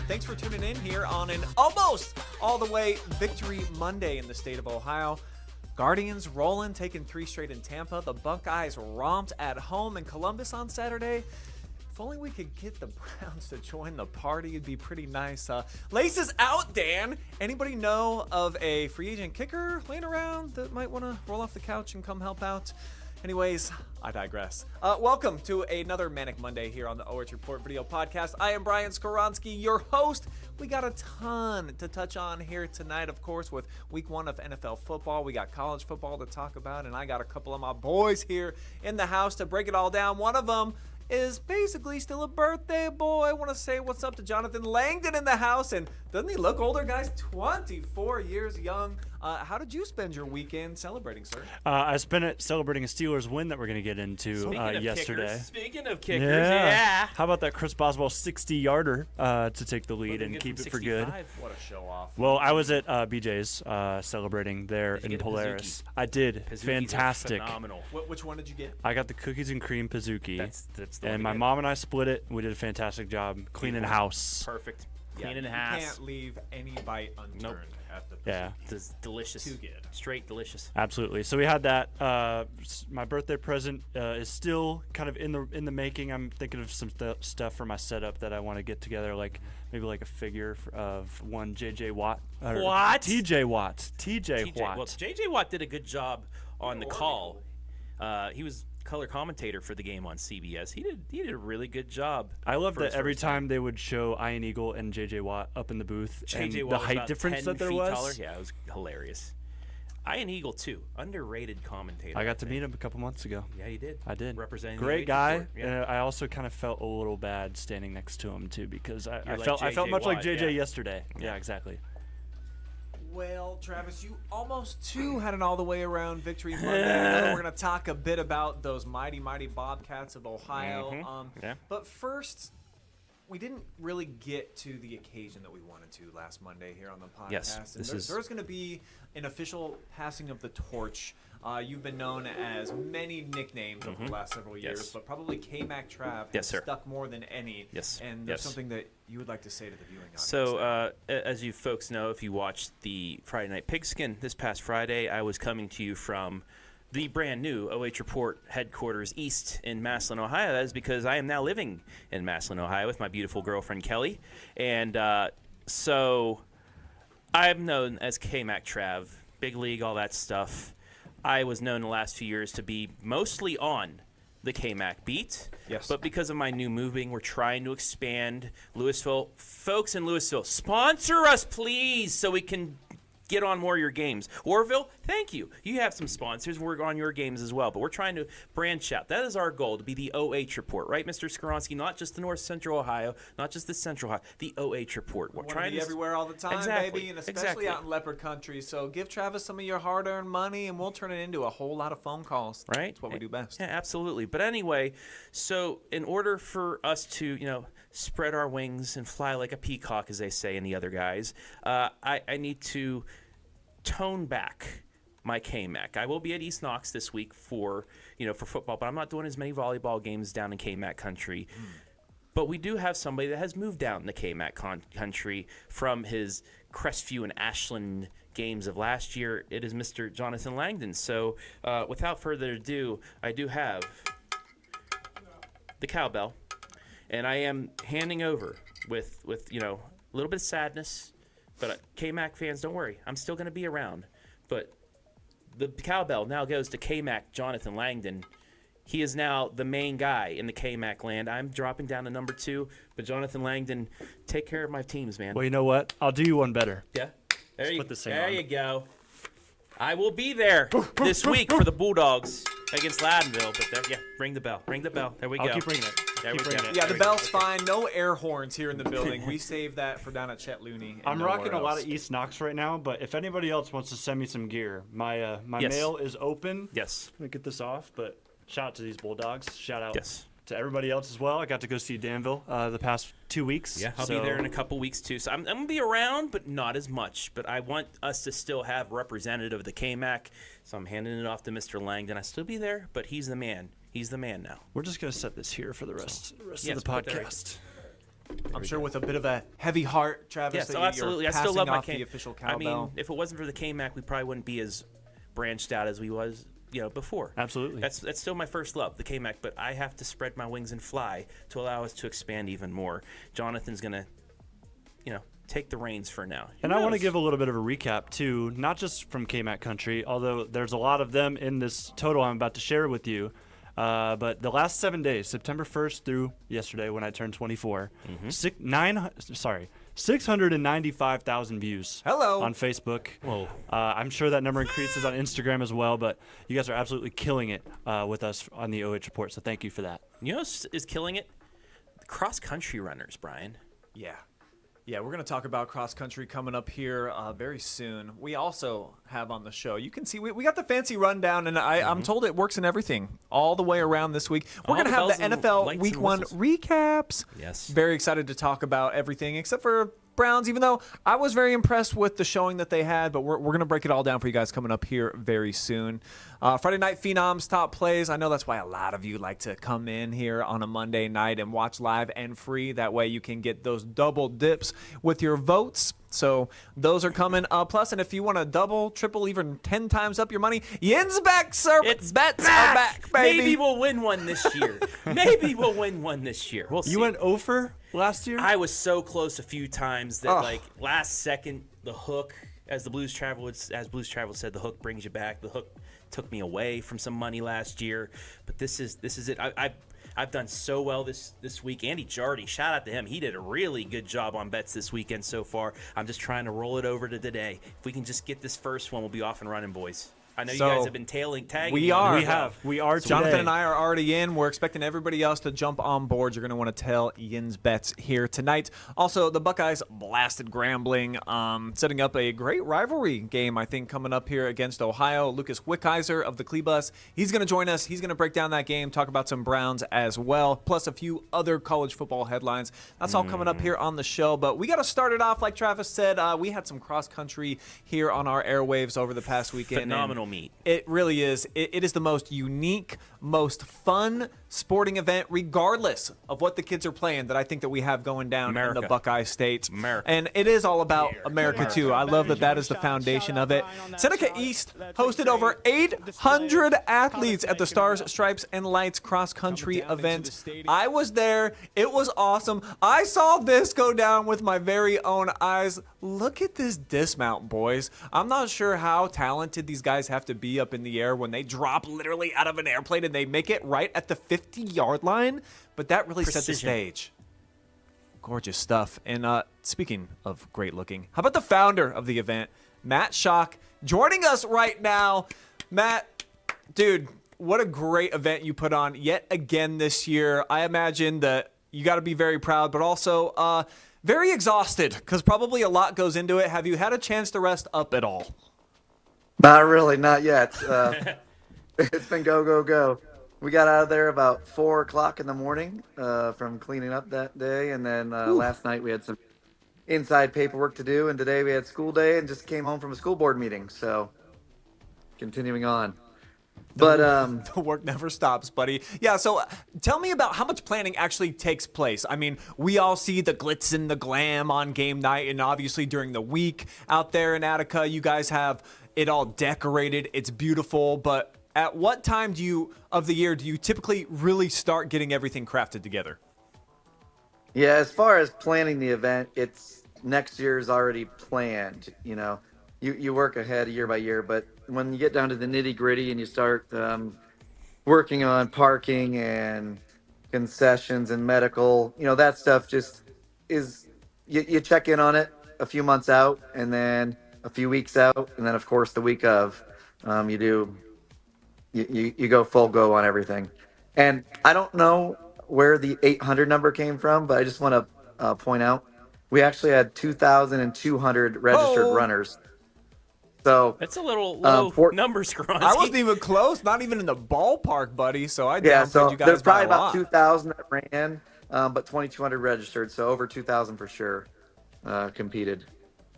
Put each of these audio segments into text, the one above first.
Thanks for tuning in here on an almost all the way Victory Monday in the state of Ohio. Guardians rolling, taking 3 straight in Tampa. The Buckeyes romped at home in Columbus on Saturday. If only we could get the Browns to join the party, it'd be pretty nice. Laces out, Dan. Anybody know of a free agent kicker laying around that might want to roll off the couch and come help out? Anyways, I digress. Welcome to another Manic Monday here on the OH.Report video podcast. I am Brian Skoronsky, your host. We got a ton to touch on here tonight, of course, with week 1 of NFL football. We got college football to talk about, and I got a couple of my boys here in the house to break it all down. One of them is basically still a birthday boy. I want to say what's up to Jonathan Langdon in the house. And doesn't he look older, guys? 24 years young. How did you spend your weekend celebrating, sir? I spent it celebrating a Steelers win that we're going to get into yesterday. Speaking of kickers, yeah. How about that Chris Boswell 60-yarder to take the lead and keep it for good? What a show off. Well, I was at BJ's celebrating there in Polaris. I did. Pizookies Fantastic. Phenomenal. Which one did you get? I got the cookies and cream Pizookie. That's the and one my to get. mom and I split it. We did a fantastic job cleaning house. Perfect. Yeah, Clean in you house. can't leave any bite unturned Nope. at the Yeah. It's delicious. Too good. Straight delicious. Absolutely. So we had that. My birthday present is still kind of in the making. I'm thinking of some stuff for my setup that I want to get together, like maybe like a figure of one J.J. Watt. What? T.J. Watt. T.J. Watt. Well, J.J. Watt did a good job on the call. He was color commentator for the game on CBS. He did a really good job. I love for that his every first time they would show Ian Eagle and J.J. Watt up in the booth and J.J. the Watt was height about difference 10 that there feet was. taller. Yeah, it was hilarious. Ian Eagle, too. Underrated commentator. I got to meet him a couple months ago. Yeah, you did. I did. Representing the Great OH guy. Report, yeah. And I also kind of felt a little bad standing next to him too because I You're like felt J.J. much like Watt, JJ yeah. yesterday. Yeah, exactly. Well, Travis, you almost too had an all-the-way around victory Monday. I know we're going to talk a bit about those mighty, mighty Bobcats of Ohio. Yeah. But first, we didn't really get to the occasion that we wanted to last Monday here on the podcast. Yes, And there's going to be an official passing of the torch. You've been known as many nicknames over the last several years, Yes. but probably K-Mac Trav Yes, sir. stuck more than any. Yes, And there's yes. something that you would like to say to the viewing audience. So, as you folks know, if you watched the Friday Night Pigskin this past Friday, I was coming to you from the brand new OH.Report headquarters east in Massillon, Ohio. That is because I am now living in Massillon, Ohio with my beautiful girlfriend, Kelly. And so I'm known as K-Mac Trav, big league, all that stuff. I was known the last few years to be mostly on the K-Mac beat. Yes. But because of my new moving, we're trying to expand Louisville. Folks in Louisville, sponsor us, please, so we can get on more of your games. Orville, thank you. You have some sponsors. We're on your games as well. But we're trying to branch out. That is our goal, to be the OH.Report, right, Mr. Skoronsky? Not just the North Central Ohio, not just the Central Ohio, the OH.Report. We're Want to trying be to everywhere all the time, Exactly, baby, and especially exactly. out in leopard country. So give Travis some of your hard-earned money, and we'll turn it into a whole lot of phone calls. Right? That's what we do best. Yeah, absolutely. But anyway, so in order for us to, spread our wings and fly like a peacock, as they say in the other guys, I need to tone back my K-Mac. I will be at East Knox this week for football, but I'm not doing as many volleyball games down in K-Mac country. But we do have somebody that has moved down the K-Mac country from his Crestview and Ashland games of last year. It is Mr. Jonathan Langdon. So without further ado, I do have the cowbell, and I am handing over with a little bit of sadness. But K-Mac fans, don't worry. I'm still going to be around. But the cowbell now goes to K-Mac Jonathan Langdon. He is now the main guy in the K-Mac land. I'm dropping down to number 2. But Jonathan Langdon, take care of my teams, man. Well, you know what? I'll do you one better. Yeah. There on. you go. I will be there this week for the Bulldogs against Loudounville. But ring the bell. Ring the bell. There we go. I'll keep ringing it. There Keep we ringing go. it. Yeah, the There we go. bell's fine. No air horns here in the building. We saved that for down at Chet Looney. and I'm nowhere rocking a lot else. of East Knox right now, but if anybody else wants to send me some gear, my Yes. mail is open. Yes. Let me get this off, but shout out to these Bulldogs. Shout out Yes. to everybody else as well. I got to go see Danville the past 2 weeks. Yeah, I'll be there in a couple weeks too. So I'm going to be around, but not as much. But I want us to still have representative of the K-Mac. So I'm handing it off to Mr. Langdon. I still be there, but he's the man. He's the man now. We're just going to set this here for the rest of yes, the put that right- podcast. I'm sure with a bit of a heavy heart, Travis. Yes, that absolutely. You're I still love my the official cowbell. I mean, if it wasn't for the K-Mac, we probably wouldn't be as branched out as we was, before. Absolutely. That's still my first love, the K-Mac, but I have to spread my wings and fly to allow us to expand even more. Jonathan's going to, take the reins for now. And I want to give a little bit of a recap, too, not just from K-Mac Country, although there's a lot of them in this total I'm about to share with you. But the last 7 days, September 1st through yesterday when I turned 24, 695,000 views Hello. on Facebook. Whoa. I'm sure that number increases on Instagram as well, but you guys are absolutely killing it with us on the OH Report, so thank you for that. You know what is killing it? The cross-country runners, Brian. Yeah. Yeah, we're going to talk about cross country coming up here very soon. We also have on the show, you can see we got the fancy rundown, and I'm told it works in everything all the way around this week. We're going to have the NFL Week 1 recaps. Yes. Very excited to talk about everything except for Browns, even though I was very impressed with the showing that they had, but we're going to break it all down for you guys coming up here very soon. Friday Night Phenoms top plays. I know that's why a lot of you like to come in here on a Monday night and watch live and free. That way you can get those double dips with your votes. So those are coming. Plus, and if you want to double, triple, even 10 times up your money, Yin's back, sir. It's Bets back. are back, baby. Maybe we'll win one this year. Maybe we'll win one this year. We'll see. You went over last year? I was so close a few times that last second the hook, as Blues Travel said, the hook brings you back. The hook took me away from some money last year, but this is it. I've done so well this week. Andy Jardy, shout out to him. He did a really good job on bets this weekend so far. I'm just trying to roll it over to today. If we can just get this first one, we'll be off and running, boys. I know you guys have been tagging. We are. We are today. Jonathan and I are already in. We're expecting everybody else to jump on board. You're going to want to tell Yin's bets here tonight. Also, the Buckeyes blasted Grambling, setting up a great rivalry game, I think, coming up here against Ohio. Lucas Wickheiser of the Cleebus, he's going to join us. He's going to break down that game, talk about some Browns as well, plus a few other college football headlines. That's all coming up here on the show. But we got to start it off, like Travis said. We had some cross-country here on our airwaves over the past weekend. Phenomenal meet. It really is. It is the most unique, most fun sporting event, regardless of what the kids are playing, that I think that we have going down in the Buckeye States. And it is all about America, too. I love that is the foundation of it. Seneca East hosted over 800 athletes at the Stars, Stripes, and Lights cross-country event. I was there. It was awesome. I saw this go down with my very own eyes. Look at this dismount, boys. I'm not sure how talented these guys have to be up in the air when they drop literally out of an airplane and they make it right at the 50-yard line, but that really set the stage. Gorgeous stuff. And speaking of great looking, how about the founder of the event, Matt Schock, joining us right now. Matt, dude, what a great event you put on yet again this year. I imagine that you got to be very proud, but also very exhausted because probably a lot goes into it. Have you had a chance to rest up at all? Not really, not yet. It's been go, go, go. We got out of there about 4 o'clock in the morning from cleaning up that day. And then last night we had some inside paperwork to do. And today we had school day and just came home from a school board meeting. So continuing on. But the work never stops, buddy. Yeah, so tell me about how much planning actually takes place. I mean, we all see the glitz and the glam on game night, and obviously during the week out there in Attica, you guys have it all decorated. It's beautiful, but at what time of the year do you typically really start getting everything crafted together? Yeah, as far as planning the event, it's next year's already planned. You know, you work ahead year by year, but when you get down to the nitty gritty and you start working on parking and concessions and medical, you know, that stuff just is, you check in on it a few months out and then a few weeks out. And then of course the week of, you go full go on everything. And I don't know where the 800 number came from, but I just want to point out, we actually had 2,200 registered runners. So that's a little low numbers, Skronski. I wasn't even close, not even in the ballpark, buddy. So I downplayed so you guys there's probably by a about lot. 2,000 that ran, but 2,200 registered. So over 2,000 for sure competed.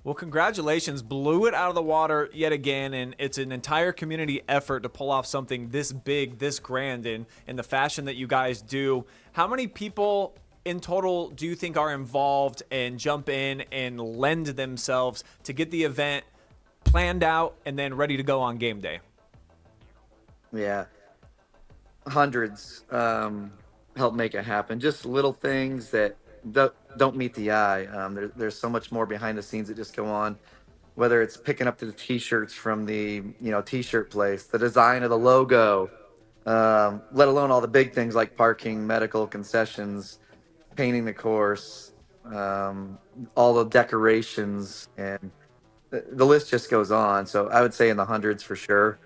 Well, congratulations. Blew it out of the water yet again, and it's an entire community effort to pull off something this big, this grand in the fashion that you guys do. How many people in total do you think are involved and jump in and lend themselves to get the event planned out and then ready to go on game day? Yeah, hundreds help make it happen. Just little things that don't meet the eye. There's so much more behind the scenes that just go on. Whether it's picking up the T-shirts from the T-shirt place, the design of the logo, let alone all the big things like parking, medical, concessions, painting the course, all the decorations, and the list just goes on. So I would say in the hundreds for sure.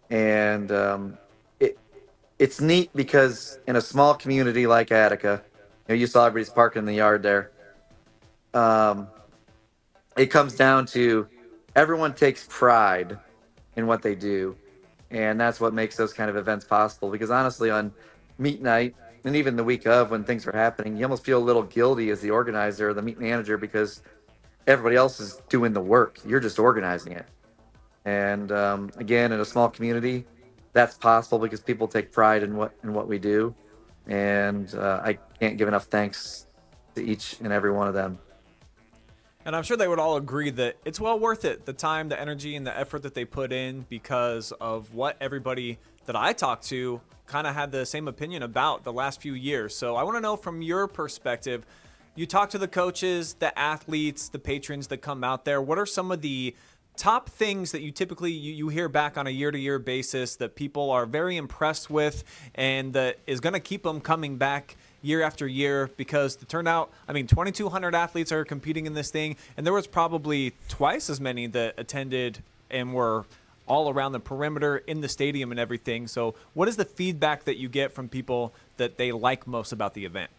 And it's neat because in a small community like Attica, you saw everybody's parking in the yard there. It comes down to everyone takes pride in what they do, and that's what makes those kind of events possible. Because honestly, on meet night and even the week of when things are happening, you almost feel a little guilty as the organizer or the meet manager because everybody else is doing the work. You're just organizing it. And again, in a small community, that's possible because people take pride in what we do, and I can't give enough thanks to each and every one of them. And I'm sure they would all agree that it's well worth it, the time, the energy, and the effort that they put in, because of what everybody that I talked to kind of had the same opinion about the last few years. So I want to know from your perspective, you talk to the coaches, the athletes, the patrons that come out there. What are some of the top things that you typically you hear back on a year-to-year basis that people are very impressed with and that is going to keep them coming back year after year? Because the turnout, 2,200 athletes are competing in this thing, and there was probably twice as many that attended and were all around the perimeter in the stadium and everything. So what is the feedback that you get from people that they like most about the event?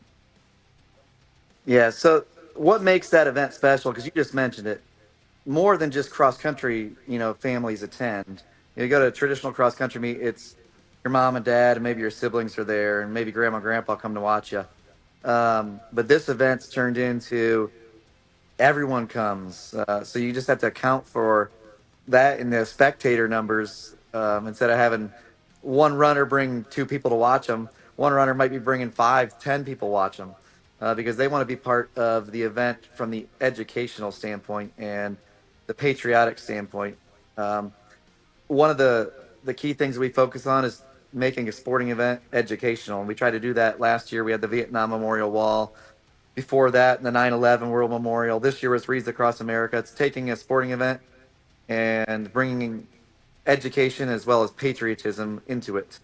Yeah, so what makes that event special, because you just mentioned it, more than just cross country, families attend. You go to a traditional cross country meet, it's your mom and dad, and maybe your siblings are there, and maybe grandma and grandpa come to watch you. But this event's turned into everyone comes. So you just have to account for that in the spectator numbers. Instead of having one runner bring 2 people to watch them, one runner might be bringing 5, 10 people watch them because they want to be part of the event from the educational standpoint and the patriotic standpoint. One of the key things we focus on is making a sporting event educational. And we tried to do that last year. We had the Vietnam Memorial Wall. Before that, the 9/11 World Memorial. This year was Wreaths Across America. It's taking a sporting event and bringing education as well as patriotism into it.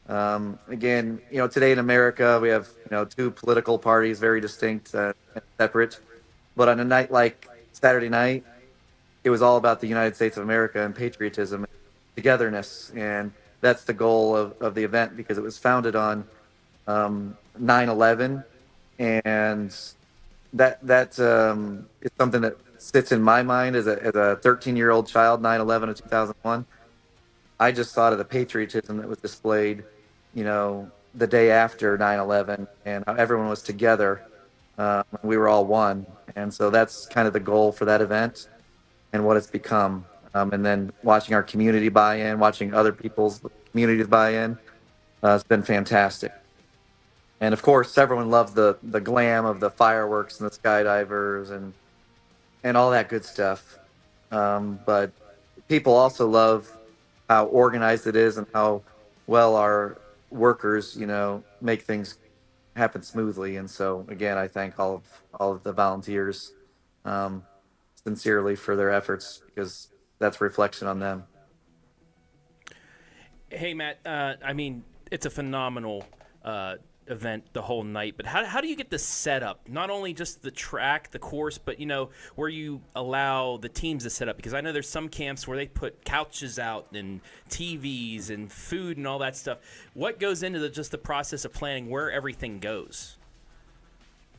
Again, today in America, we have, 2 political parties, very distinct and separate. But on a night like Saturday night, it was all about the United States of America and patriotism, togetherness. And that's the goal of the event, because it was founded on 9/11. And that is something that sits in my mind as a 13-year-old child, 9/11 of 2001. I just thought of the patriotism that was displayed, the day after 9/11, and how everyone was together. We were all one. And so that's kind of the goal for that event and what it's become. And then watching our community buy in, watching other people's communities buy in, it's been fantastic. And of course, everyone loves the glam of the fireworks and the skydivers and all that good stuff. But people also love how organized it is and how well our workers, make things happen smoothly. And so, again, I thank all of the volunteers sincerely for their efforts, because that's a reflection on them. Hey, Matt, it's a phenomenal event the whole night, but how do you get the setup? Not only just the track, the course, but, where you allow the teams to set up? Because I know there's some camps where they put couches out and TVs and food and all that stuff. What goes into just the process of planning where everything goes?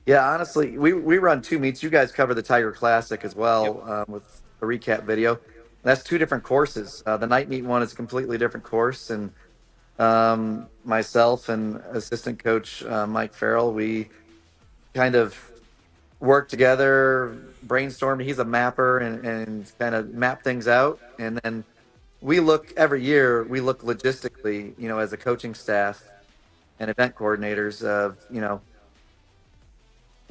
Yeah, honestly, we run 2 meets. You guys cover the Tiger Classic as well. Yep. With a recap video. That's 2 different courses. The night meet one is a completely different course, and myself and assistant coach Mike Farrell, we kind of worked together, brainstormed. He's a mapper and kind of map things out. And then every year, we look logistically, as a coaching staff and event coordinators of,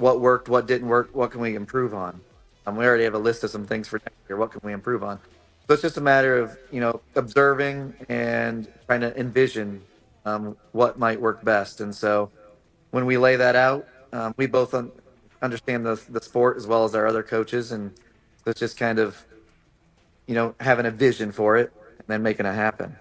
what worked, what didn't work, what can we improve on. We already have a list of some things for next year. What can we improve on? So it's just a matter of observing and trying to envision what might work best. And so when we lay that out, we both understand the sport as well as our other coaches, and so it's just kind of having a vision for it and then making it happen.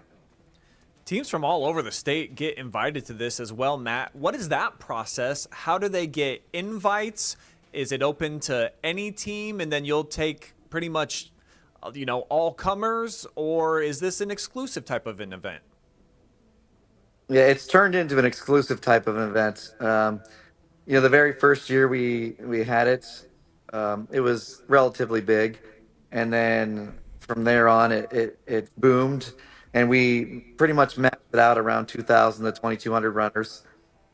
Teams from all over the state get invited to this as well, Matt. What is that process? How do they get invites? Is it open to any team and then you'll take pretty much, all comers, or is this an exclusive type of an event? Yeah, it's turned into an exclusive type of an event. The very first year we had it, it was relatively big, and then from there on it boomed, and we pretty much maxed it out around 2,000 to 2,200 runners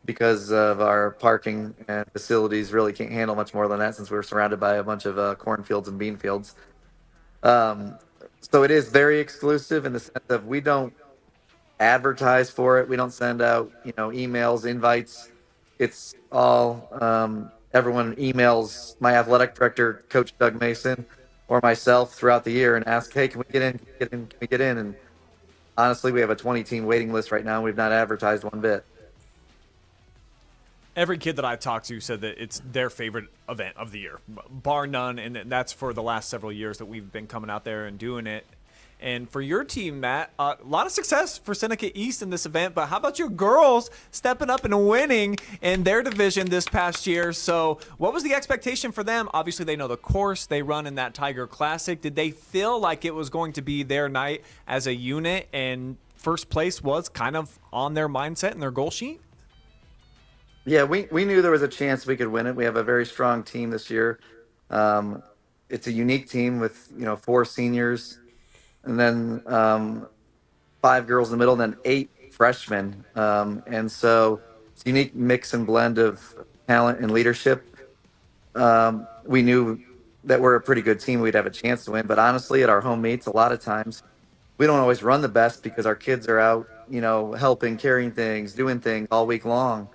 because of our parking and facilities really can't handle much more than that since we're surrounded by a bunch of cornfields and bean fields. So it is very exclusive in the sense of we don't advertise for it. We don't send out, emails, invites. It's all everyone emails my athletic director, Coach Doug Mason, or myself throughout the year and ask, hey, can we get in? Can we get in? And honestly, we have a 20-team waiting list right now. And we've not advertised one bit. Every kid that I talked to said that it's their favorite event of the year, bar none, and that's for the last several years that we've been coming out there and doing it. And for your team, Matt, a lot of success for Seneca East in this event, but how about your girls stepping up and winning in their division this past year? So what was the expectation for them? Obviously, they know the course they run in that Tiger Classic. Did they feel like it was going to be their night as a unit, and first place was kind of on their mindset and their goal sheet? Yeah, we knew there was a chance we could win it. We have a very strong team this year. It's a unique team with 4 seniors, and then 5 girls in the middle, and then 8 freshmen. And so it's a unique mix and blend of talent and leadership. We knew that we're a pretty good team. We'd have a chance to win. But honestly, at our home meets, a lot of times we don't always run the best because our kids are out, helping, carrying things, doing things all week long.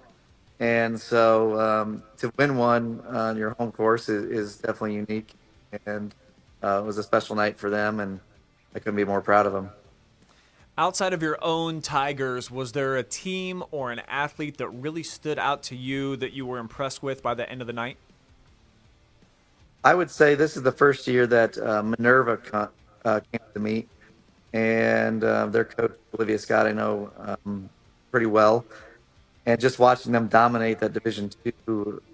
And so to win one on your home course is definitely unique. And it was a special night for them, and I couldn't be more proud of them. Outside of your own Tigers, was there a team or an athlete that really stood out to you that you were impressed with by the end of the night? I would say this is the first year that Minerva came to meet, and their coach, Olivia Scott, I know pretty well. And just watching them dominate that Division II,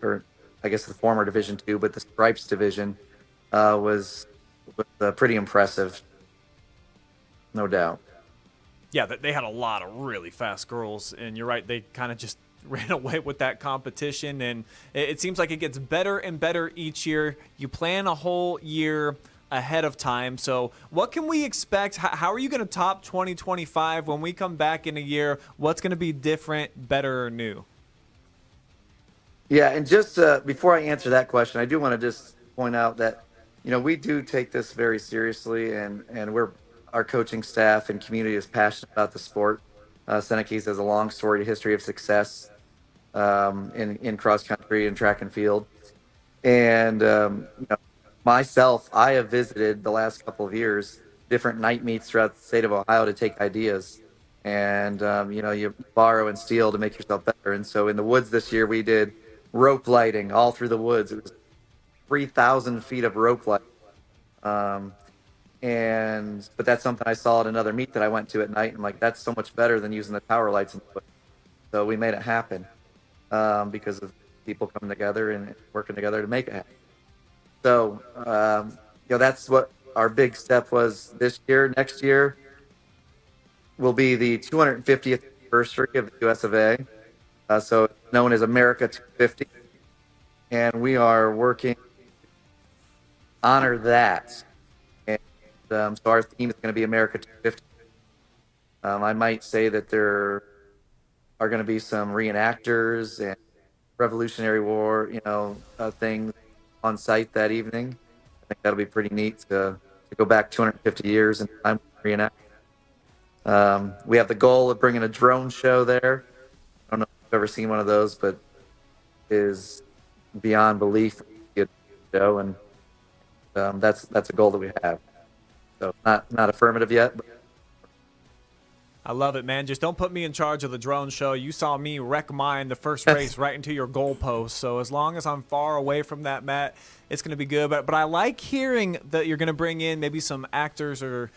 or I guess the former Division II, but the Stripes division was pretty impressive, no doubt. Yeah, they had a lot of really fast girls, and you're right, they kind of just ran away with that competition, and it seems like it gets better and better each year. You plan a whole year ahead of time, so what can we expect? How are you going to top 2025 when we come back in a year? What's going to be different, better, or new? Yeah, and just before I answer that question, I do want to just point out that we do take this very seriously, and our coaching staff and community is passionate about the sport. Seneca East has a long storied history of success in cross country and track and field, and myself, I have visited the last couple of years different night meets throughout the state of Ohio to take ideas, and you borrow and steal to make yourself better. And so in the woods this year, we did rope lighting all through the woods. It was 3,000 feet of rope lighting. But that's something I saw at another meet that I went to at night. And I'm like, that's so much better than using the tower lights in the woods. So we made it happen because of people coming together and working together to make it happen. So, that's what our big step was this year. Next year will be the 250th anniversary of the US of A. So it's known as America 250. And we are working to honor that. And so our theme is going to be America 250. I might say that there are going to be some reenactors and Revolutionary War, things on site that evening. I think that'll be pretty neat to go back 250 years and time reenact. We have the goal of bringing a drone show there. I don't know if you've ever seen one of those, but is beyond belief good show, and that's a goal that we have. So not affirmative yet, but I love it, man. Just don't put me in charge of the drone show. You saw me wreck mine the first race right into your goalpost. So as long as I'm far away from that, Matt, it's going to be good. But I like hearing that you're going to bring in maybe some actors or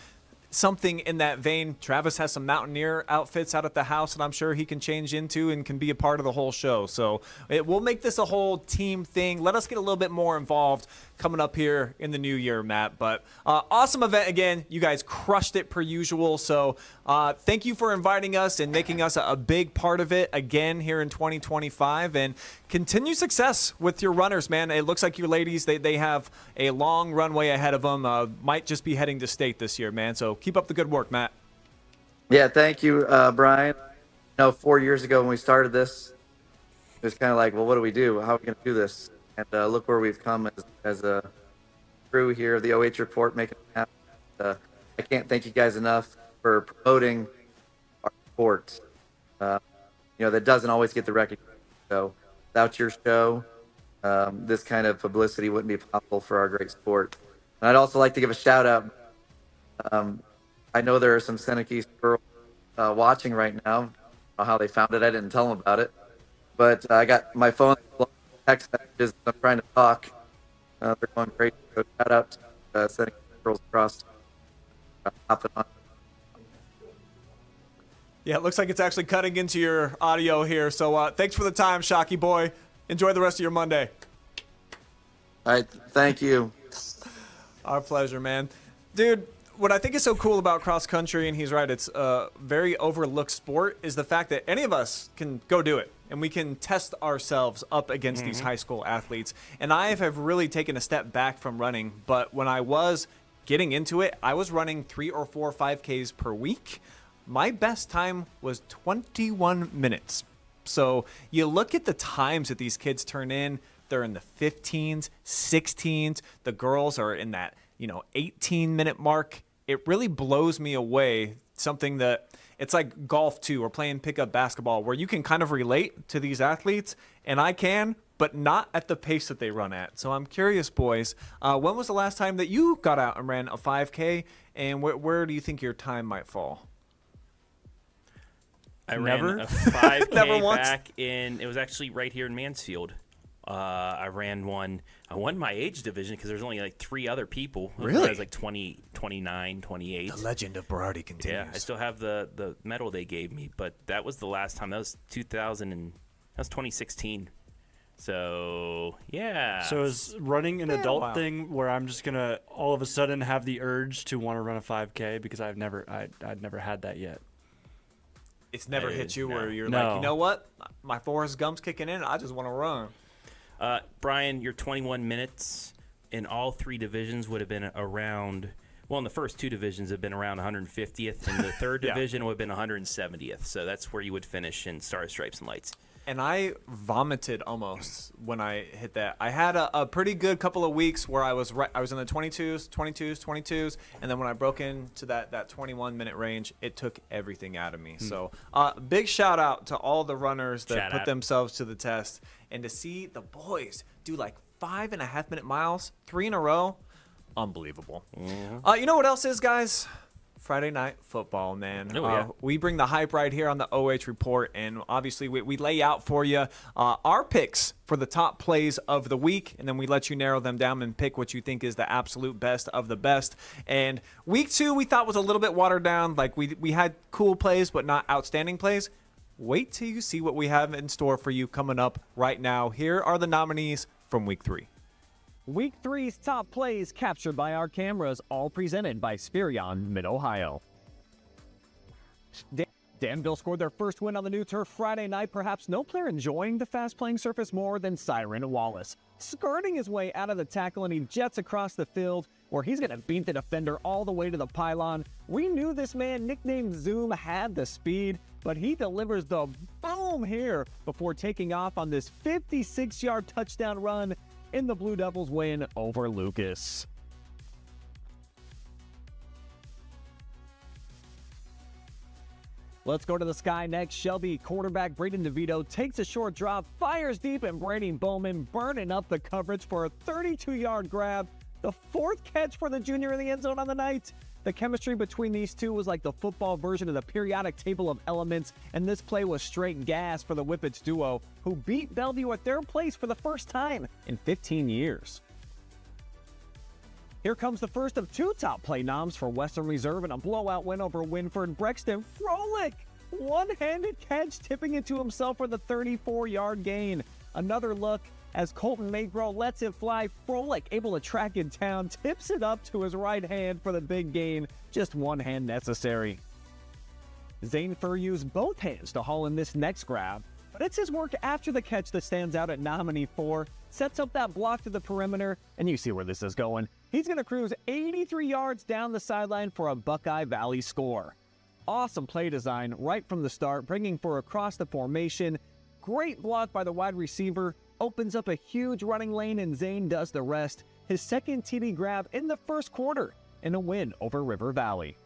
something in that vein. Travis has some Mountaineer outfits out at the house that I'm sure he can change into and can be a part of the whole show. So we'll make this a whole team thing. Let us get a little bit more involved coming up here in the new year, Matt. But awesome event again. You guys crushed it per usual. So thank you for inviting us and making us a big part of it again here in 2025. And continue success with your runners, man. It looks like your ladies, they have a long runway ahead of them. Might just be heading to state this year, man. So keep up the good work, Matt. yeah, thank you, Brian. 4 years ago when we started this, it was kind of like, well, what do we do? How are we going to do this? And look where we've come as a crew here of the OH.Report making it happen. I can't thank you guys enough for promoting our sport. That doesn't always get the recognition. So without your show, this kind of publicity wouldn't be possible for our great sport. And I'd also like to give a shout out. I know there are some Seneca girls watching right now. I don't know how they found it. I didn't tell them about it. But I got my phone text messages. I'm trying to talk. They're going crazy. So shout out to Seneca girls across. Hopping on. Yeah, it looks like it's actually cutting into your audio here. So thanks for the time, Shocky boy. Enjoy the rest of your Monday. All right. Thank you. Our pleasure, man. Dude, what I think is so cool about cross country, and he's right, it's a very overlooked sport, is the fact that any of us can go do it. And we can test ourselves up against these high school athletes. And I have really taken a step back from running. But when I was getting into it, I was running 3 or 4 5Ks per week. My best time was 21 minutes. So you look at the times that these kids turn in, they're in the 15s, 16s. The girls are in that, 18-minute mark. It really blows me away. Something that it's like golf too, or playing pickup basketball, where you can kind of relate to these athletes, and I can, but not at the pace that they run at. So I'm curious, boys, when was the last time that you got out and ran a 5K, and where do you think your time might fall? I Never? ran a 5K Never once? back it was actually right here in Mansfield. I ran one. I won my age division because there's only like 3 other people. Really? I was like 20, 29, 28. The legend of Berardi continues. Yeah, I still have the medal they gave me, but that was the last time. That was 2016. So, yeah. So is running an adult wow. thing where I'm just gonna all of a sudden have the urge to want to run a 5K because I'd never had that yet. It's never hit you no. where you're No. like, you know what? My Forrest Gump's kicking in. I just want to run. Brian, your 21 minutes in all 3 divisions would have been around, well, in the first 2 divisions have been around 150th, and the third Yeah. division would have been 170th. So that's where you would finish in Stars, Stripes, and Lights. And I vomited almost when I hit that. I had a pretty good couple of weeks where I was in the 22s, and then when I broke into that 21-minute range, it took everything out of me. So big shout out to all the runners that Shout put out. themselves to the test. And to see the boys do like 5.5-minute miles, 3 in a row, unbelievable. You know what else is, guys? Friday night football, man. Oh, yeah. We bring the hype right here on the OH.Report, and obviously we lay out for you our picks for the top plays of the week, and then we let you narrow them down and pick what you think is the absolute best of the best. And week 2 we thought was a little bit watered down. Like we had cool plays, but not outstanding plays. Wait till you see what we have in store for you coming up right now. Here are the nominees from week 3. Week 3's top plays captured by our cameras, all presented by Spherion Mid-Ohio. Danville scored their first win on the new turf Friday night. Perhaps no player enjoying the fast-playing surface more than Siren Wallace. Skirting his way out of the tackle, and he jets across the field where he's going to beat the defender all the way to the pylon. We knew this man, nicknamed Zoom, had the speed, but he delivers the boom here before taking off on this 56-yard touchdown run in the Blue Devils' win over Lucas. Let's go to the sky next. Shelby quarterback Braden DeVito takes a short drop, fires deep, and Brady Bowman burning up the coverage for a 32-yard grab. The fourth catch for the junior in the end zone on the night. The chemistry between these two was like the football version of the periodic table of elements, and this play was straight gas for the Whippets duo, who beat Bellevue at their place for the first time in 15 years. Here comes the first of two top play noms for Western Reserve in a blowout win over Winford. Brexton Froelich, one-handed catch, tipping it to himself for the 34-yard gain. Another look as Colton Magro lets it fly. Froelich able to track it down, tips it up to his right hand for the big gain. Just one hand necessary. Zane Fur used both hands to haul in this next grab, but it's his work after the catch that stands out at nominee 4. Sets up that block to the perimeter, and you see where this is going. He's going to cruise 83 yards down the sideline for a Buckeye Valley score. Awesome play design right from the start, bringing for across the formation. Great block by the wide receiver. Opens up a huge running lane, and Zane does the rest. His second TD grab in the first quarter in a win over River Valley.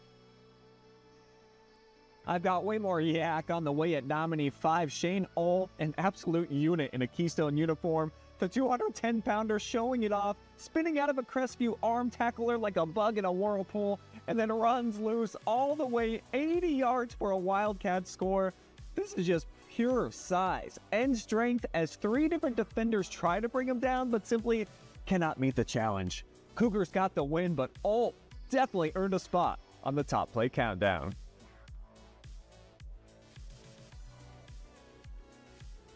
I've got way more yak on the way at nominee 5. Shane Ull, an absolute unit in a Keystone uniform. The 210-pounder showing it off, spinning out of a Crestview arm tackler like a bug in a whirlpool, and then runs loose all the way 80 yards for a Wildcat score. This is just pure size and strength as 3 different defenders try to bring him down, but simply cannot meet the challenge. Cougars got the win, but Ull definitely earned a spot on the top play countdown.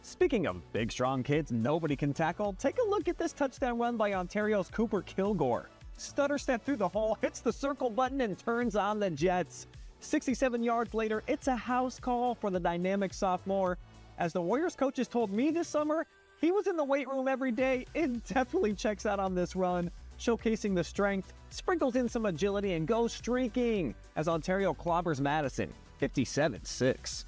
Speaking of big, strong kids nobody can tackle, take a look at this touchdown run by Ontario's Cooper Kilgore. Stutter step through the hole, hits the circle button, and turns on the Jets. 67 yards later, it's a house call for the dynamic sophomore. As the Warriors coaches told me this summer, he was in the weight room every day. It definitely checks out on this run, showcasing the strength, sprinkles in some agility, and goes streaking as Ontario clobbers Madison, 57-6.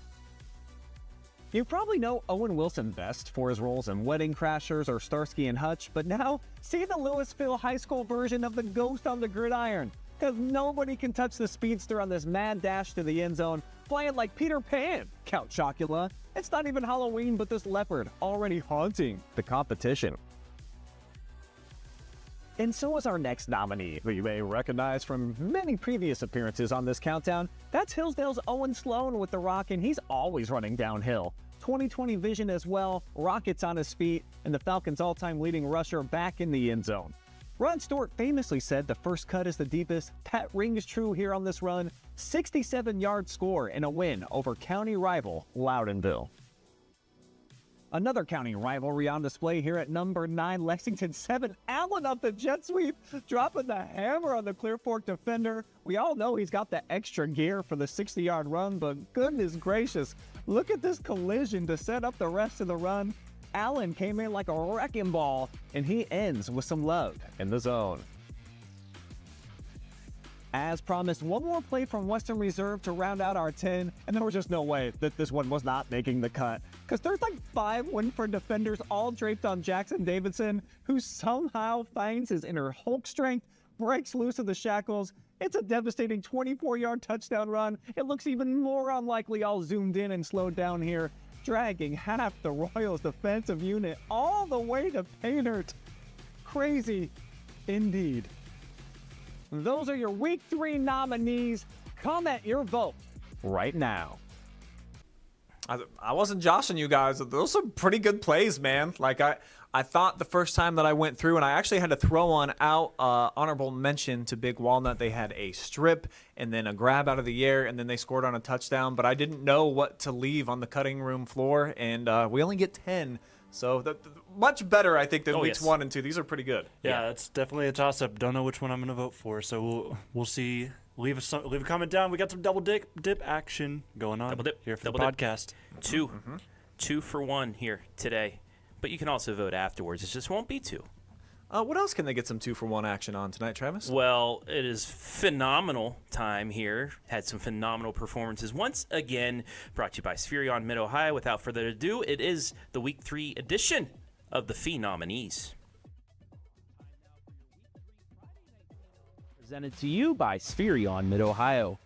You probably know Owen Wilson best for his roles in Wedding Crashers or Starsky and Hutch, but now see the Louisville High School version of the Ghost on the Gridiron, because nobody can touch the speedster on this mad dash to the end zone, flying like Peter Pan, Count Chocula. It's not even Halloween, but this leopard already haunting the competition. And so is our next nominee, who you may recognize from many previous appearances on this countdown. That's Hillsdale's Owen Sloan with the rock, and he's always running downhill. 20/20 vision as well, rockets on his feet, and the Falcons' all-time leading rusher back in the end zone. Ron Stewart famously said the first cut is the deepest. That rings true here on this run. 67-yard score in a win over county rival Loudonville. Another county rivalry on display here at number 9, Lexington 7. Allen up the jet sweep, dropping the hammer on the Clear Fork defender. We all know he's got the extra gear for the 60-yard run, but goodness gracious, look at this collision to set up the rest of the run. Allen came in like a wrecking ball, and he ends with some love in the zone. As promised, one more play from Western Reserve to round out our 10, and there was just no way that this one was not making the cut. Because there's like 5 Winford defenders all draped on Jackson Davidson, who somehow finds his inner Hulk strength, breaks loose of the shackles. It's a devastating 24-yard touchdown run. It looks even more unlikely all zoomed in and slowed down here, dragging half the Royals defensive unit all the way to Paintert. Crazy indeed. Those are your Week 3 nominees. Comment your vote right now. I wasn't joshing you guys. Those are pretty good plays, man. Like I thought the first time that I went through, and I actually had to throw one out, honorable mention to Big Walnut. They had a strip and then a grab out of the air, and then they scored on a touchdown. But I didn't know what to leave on the cutting room floor, and we only get 10. So much better, I think, than weeks 1 and 2. These are pretty good. Yeah, it's definitely a toss-up. Don't know which one I'm going to vote for, so we'll see. Leave a comment down. We got some double dip action going on here for the podcast. Two for 1 here today, but you can also vote afterwards. It just won't be 2. What else can they get some 2-for-1 action on tonight, Travis? Well, it is phenomenal time here. Had some phenomenal performances once again. Brought to you by Spherion Mid-Ohio. Without further ado, it is the Week 3 edition of the Phenominees. Presented to you by Spherion Mid-Ohio.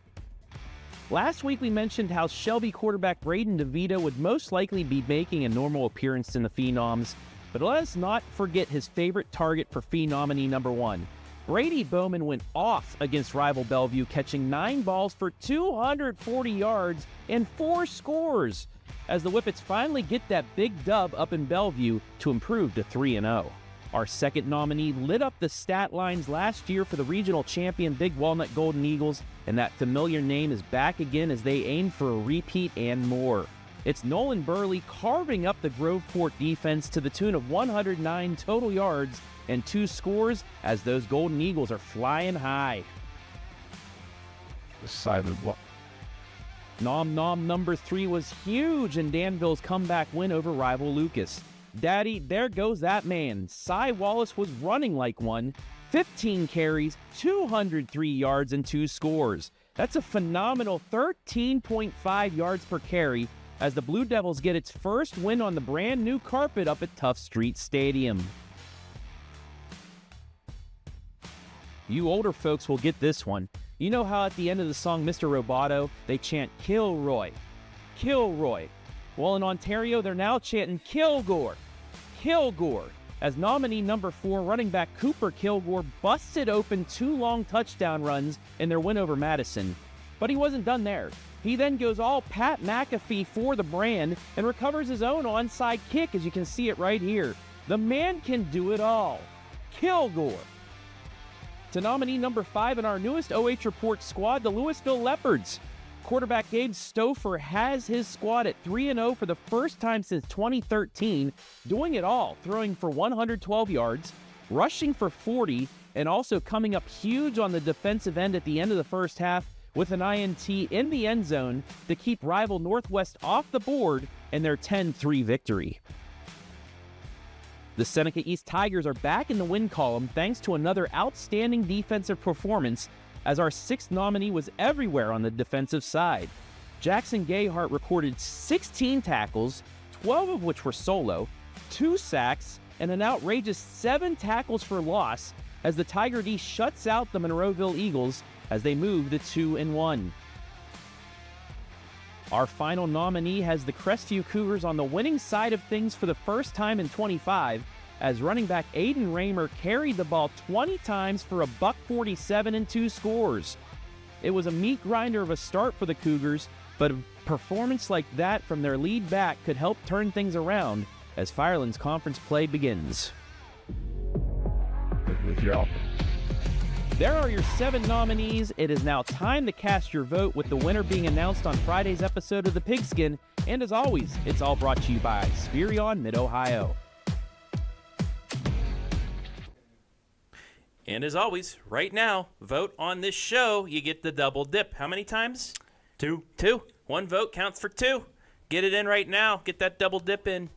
Last week we mentioned how Shelby quarterback Braden DeVito would most likely be making a normal appearance in the Phenoms, but let us not forget his favorite target for Phenominee number 1. Brady Bowman went off against rival Bellevue, catching 9 balls for 240 yards and 4 scores, as the Whippets finally get that big dub up in Bellevue to improve to 3-0. Our second nominee lit up the stat lines last year for the regional champion Big Walnut Golden Eagles, and that familiar name is back again as they aim for a repeat and more. It's Nolan Burley carving up the Groveport defense to the tune of 109 total yards and 2 scores as those Golden Eagles are flying high. The silent walk. Nom Nom number 3 was huge in Danville's comeback win over rival Lucas. Daddy, there goes that man. Cy Wallace was running like one. 15 carries, 203 yards, and 2 scores. That's a phenomenal 13.5 yards per carry as the Blue Devils get its first win on the brand new carpet up at Tough Street Stadium. You older folks will get this one. You know how at the end of the song Mr. Roboto, they chant Kilroy, Kilroy. Well, in Ontario, they're now chanting Kilgore, Kilgore, as nominee number 4 running back Cooper Kilgore busted open 2 long touchdown runs in their win over Madison. But he wasn't done there. He then goes all Pat McAfee for the brand and recovers his own onside kick, as you can see it right here. The man can do it all. Kilgore. To nominee number 5 in our newest OH.Report squad, the Louisville Leopards. Quarterback Gabe Stouffer has his squad at 3-0 for the first time since 2013, doing it all, throwing for 112 yards, rushing for 40, and also coming up huge on the defensive end at the end of the first half with an INT in the end zone to keep rival Northwest off the board in their 10-3 victory. The Seneca East Tigers are back in the win column thanks to another outstanding defensive performance, as our 6th nominee was everywhere on the defensive side. Jackson Gayhart recorded 16 tackles, 12 of which were solo, 2 sacks, and an outrageous 7 tackles for loss as the Tiger D shuts out the Monroeville Eagles as they move to 2-1. Our final nominee has the Crestview Cougars on the winning side of things for the first time in 25, as running back Aiden Raymer carried the ball 20 times for a $147 and 2 scores. It was a meat grinder of a start for the Cougars, but a performance like that from their lead back could help turn things around as Firelands Conference play begins. There are your 7 nominees. It is now time to cast your vote, with the winner being announced on Friday's episode of The Pigskin. And as always, it's all brought to you by Spirion Mid-Ohio. And as always, right now, vote on this show. You get the double dip. How many times? 2. 2. 1 vote counts for 2. Get it in right now. Get that double dip in.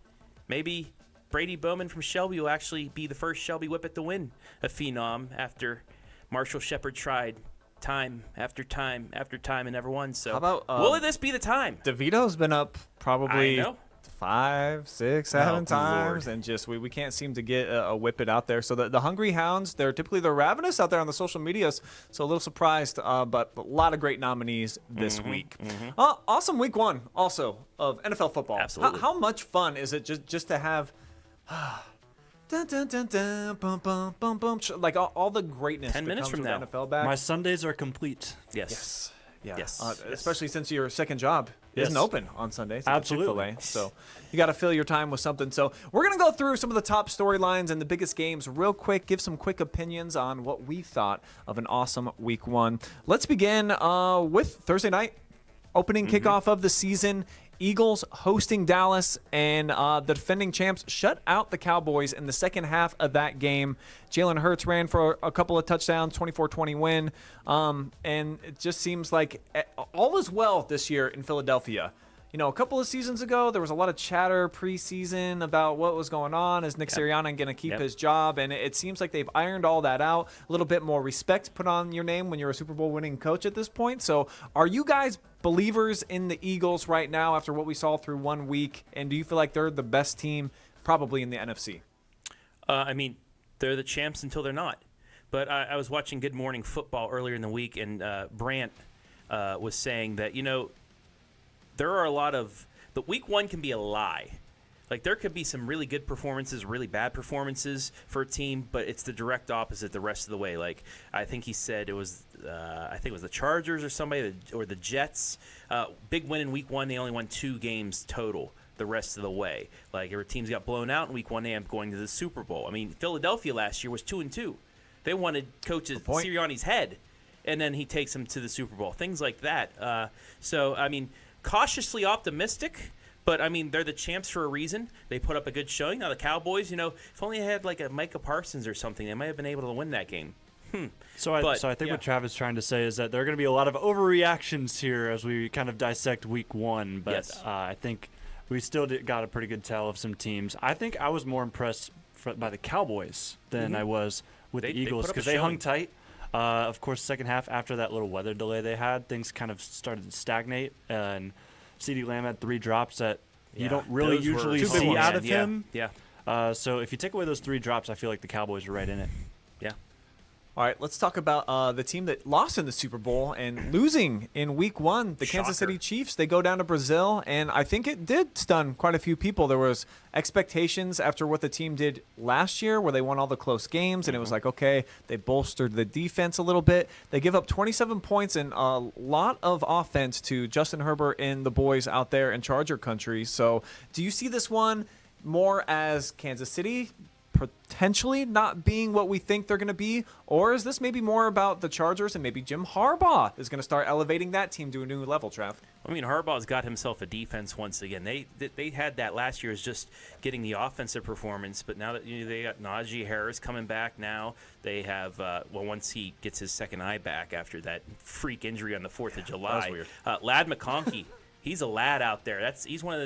Maybe Brady Bowman from Shelby will actually be the first Shelby Whippet to win a Phenom after Marshall Shepard tried time after time after time and never won. So How about, will this be the time? DeVito's been up probably I know. 5, 6, 7 good times, Lord. and just we can't seem to get a Whippet out there. So the Hungry Hounds, they're ravenous out there on the social medias. So a little surprised, but a lot of great nominees this week. Awesome week 1 also of NFL football. Absolutely. How much fun is it just to have dun, dun, dun, dun, bum, bum, bum, bum, like all the greatness 10 that minutes comes from with now. NFL back. My Sundays are complete. Yes. Yeah. Yes. Especially since your second job isn't Yes. open on Sundays. At Absolutely. Chick-fil-A. So you got to fill your time with something. So we're going to go through some of the top storylines and the biggest games real quick, give some quick opinions on what we thought of an awesome week 1. Let's begin with Thursday night, opening kickoff of the season. Eagles hosting Dallas, and the defending champs shut out the Cowboys in the second half of that game. Jalen Hurts ran for a couple of touchdowns, 24-20 win, and it just seems like all is well this year in Philadelphia. You know, a couple of seasons ago, there was a lot of chatter preseason about what was going on. Is Nick Sirianni going to keep his job? And it seems like they've ironed all that out. A little bit more respect put on your name when you're a Super Bowl winning coach at this point. So are you guys believers in the Eagles right now after what we saw through 1 week? And do you feel like they're the best team probably in the NFC? I mean, they're the champs until they're not. But I was watching Good Morning Football earlier in the week, and Brant was saying that, there are a lot of the week one can be a lie. Like, there could be some really good performances, really bad performances for a team, but it's the direct opposite the rest of the way. Like, I think he said it was the Chargers or somebody, or the Jets. Big win in week one. They only won 2 games total the rest of the way. Like, every teams got blown out in week one. They ended up going to the Super Bowl. I mean, Philadelphia last year was 2-2. They wanted Coach Sirianni's head, and then he takes them to the Super Bowl. Things like that. So, I mean, cautiously optimistic. But, I mean, they're the champs for a reason. They put up a good showing. Now, the Cowboys, if only they had, like, a Micah Parsons or something, they might have been able to win that game. So I think what Travis is trying to say is that there are going to be a lot of overreactions here as we kind of dissect week one. But Yes. I think we still got a pretty good tell of some teams. I think I was more impressed by the Cowboys than I was with the Eagles because they hung tight. Of course, second half, after that little weather delay they had, things kind of started to stagnate. And CeeDee Lamb had 3 drops that you don't really usually see out of him. Yeah. So if you take away those 3 drops, I feel like the Cowboys are right in it. Yeah. All right, let's talk about the team that lost in the Super Bowl and losing in week one, the Kansas City Chiefs. They go down to Brazil, and I think it did stun quite a few people. There was expectations after what the team did last year where they won all the close games, and it was like, okay, they bolstered the defense a little bit. They give up 27 points and a lot of offense to Justin Herbert and the boys out there in Charger country. So do you see this one more as Kansas City potentially not being what we think they're going to be, or is this maybe more about the Chargers and maybe Jim Harbaugh is going to start elevating that team to a new level, Trav? I mean, Harbaugh's got himself a defense once again. They had that last year as just getting the offensive performance, but now that they got Najee Harris coming back now, they have once he gets his second eye back after that freak injury on the 4th of July. That was weird. Lad McConkey, he's a lad out there. He's one of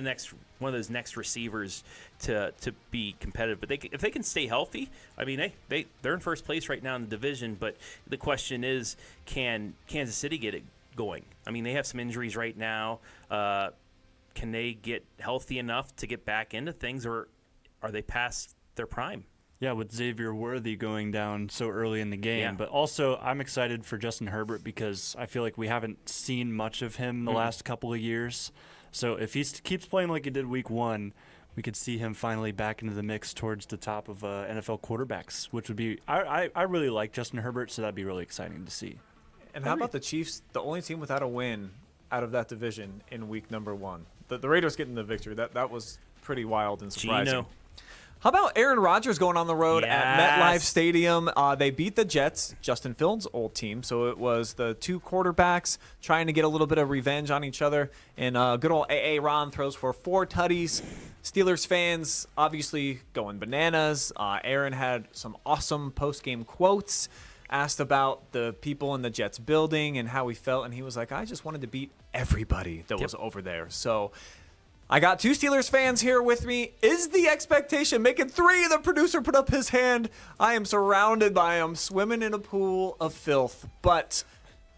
those next receivers to be competitive. But if they can stay healthy, I mean, they're in first place right now in the division. But the question is, can Kansas City get it going? I mean, they have some injuries right now. Can they get healthy enough to get back into things, or are they past their prime? Yeah, with Xavier Worthy going down so early in the game. Yeah. But also, I'm excited for Justin Herbert because I feel like we haven't seen much of him the last couple of years. So if he keeps playing like he did week one, we could see him finally back into the mix towards the top of NFL quarterbacks, which would be – I really like Justin Herbert, so that'd be really exciting to see. And how about the Chiefs, the only team without a win out of that division in week number one? The Raiders getting the victory. That was pretty wild and surprising. Gino. How about Aaron Rodgers going on the road at MetLife Yes. Stadium? They beat the Jets, Justin Fields' old team. So it was the 2 quarterbacks trying to get a little bit of revenge on each other. And good old A.A. Ron throws for 4 tutties. Steelers fans obviously going bananas. Aaron had some awesome post-game quotes, asked about the people in the Jets building and how he felt. And he was like, I just wanted to beat everybody that was over there. So I got 2 Steelers fans here with me. Is the expectation making 3? The producer put up his hand. I am surrounded by them, swimming in a pool of filth, but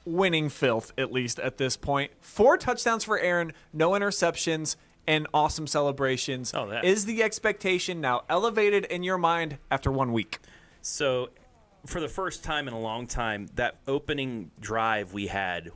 winning filth, at least at this point. 4 touchdowns for Aaron, no interceptions, and awesome celebrations. Oh, that. Is the expectation now elevated in your mind after 1 week? So, for the first time in a long time, that opening drive we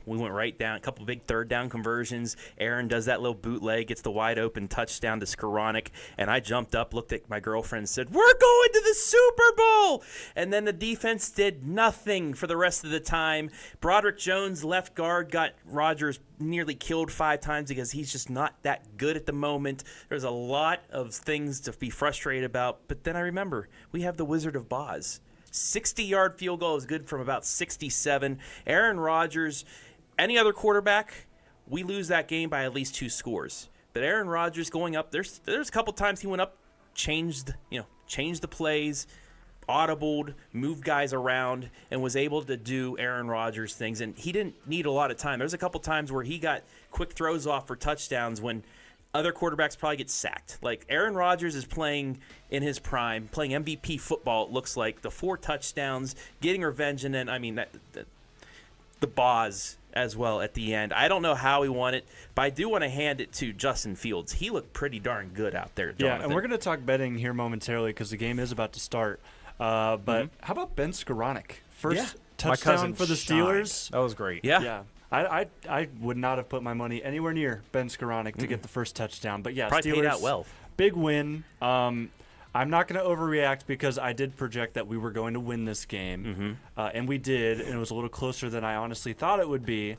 went right down, a couple big third down conversions. Aaron does that little bootleg, gets the wide open touchdown to Skoranek, and I jumped up, looked at my girlfriend, and said, "We're going to the Super Bowl!" And then the defense did nothing for the rest of the time. Broderick Jones, left guard, got Rodgers nearly killed 5 times because he's just not that good at the moment. There's a lot of things to be frustrated about, but then I remember we have the Wizard of Boz. 60-yard field goal is good from about 67. Aaron Rodgers, any other quarterback, we lose that game by at least 2 scores. But Aaron Rodgers going up, there's a couple times he went up, changed the plays, audibled, moved guys around, and was able to do Aaron Rodgers things. And he didn't need a lot of time. There's a couple times where he got quick throws off for touchdowns when other quarterbacks probably get sacked. Like, Aaron Rodgers is playing in his prime, playing MVP football, it looks like. The 4 touchdowns, getting revenge, and then, I mean, the Boz as well at the end. I don't know how he won it, but I do want to hand it to Justin Fields. He looked pretty darn good out there, Jonathan. Yeah, and we're going to talk betting here momentarily because the game is about to start. But how about Ben Skoranek? First touchdown for the Steelers. That was great. Yeah. Yeah. I would not have put my money anywhere near Ben Skoranek to get the first touchdown. But yeah, Probably Steelers, paid out well. Big win. I'm not going to overreact because I did project that we were going to win this game, and we did, and it was a little closer than I honestly thought it would be.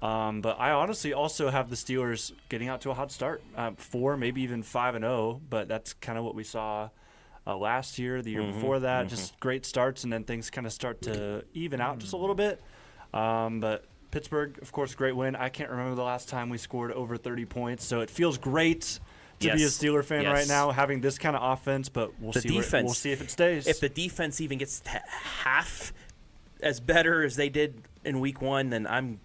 But I honestly also have the Steelers getting out to a hot start, 4, maybe even 5-0. But that's kind of what we saw last year, the year before that. Just great starts, and then things kind of start to even out just a little bit. But Pittsburgh, of course, great win. I can't remember the last time we scored over 30 points, so it feels great to be a Steeler fan right now, having this kind of offense. But we'll see if it stays. If the defense even gets half as better as they did in Week 1, then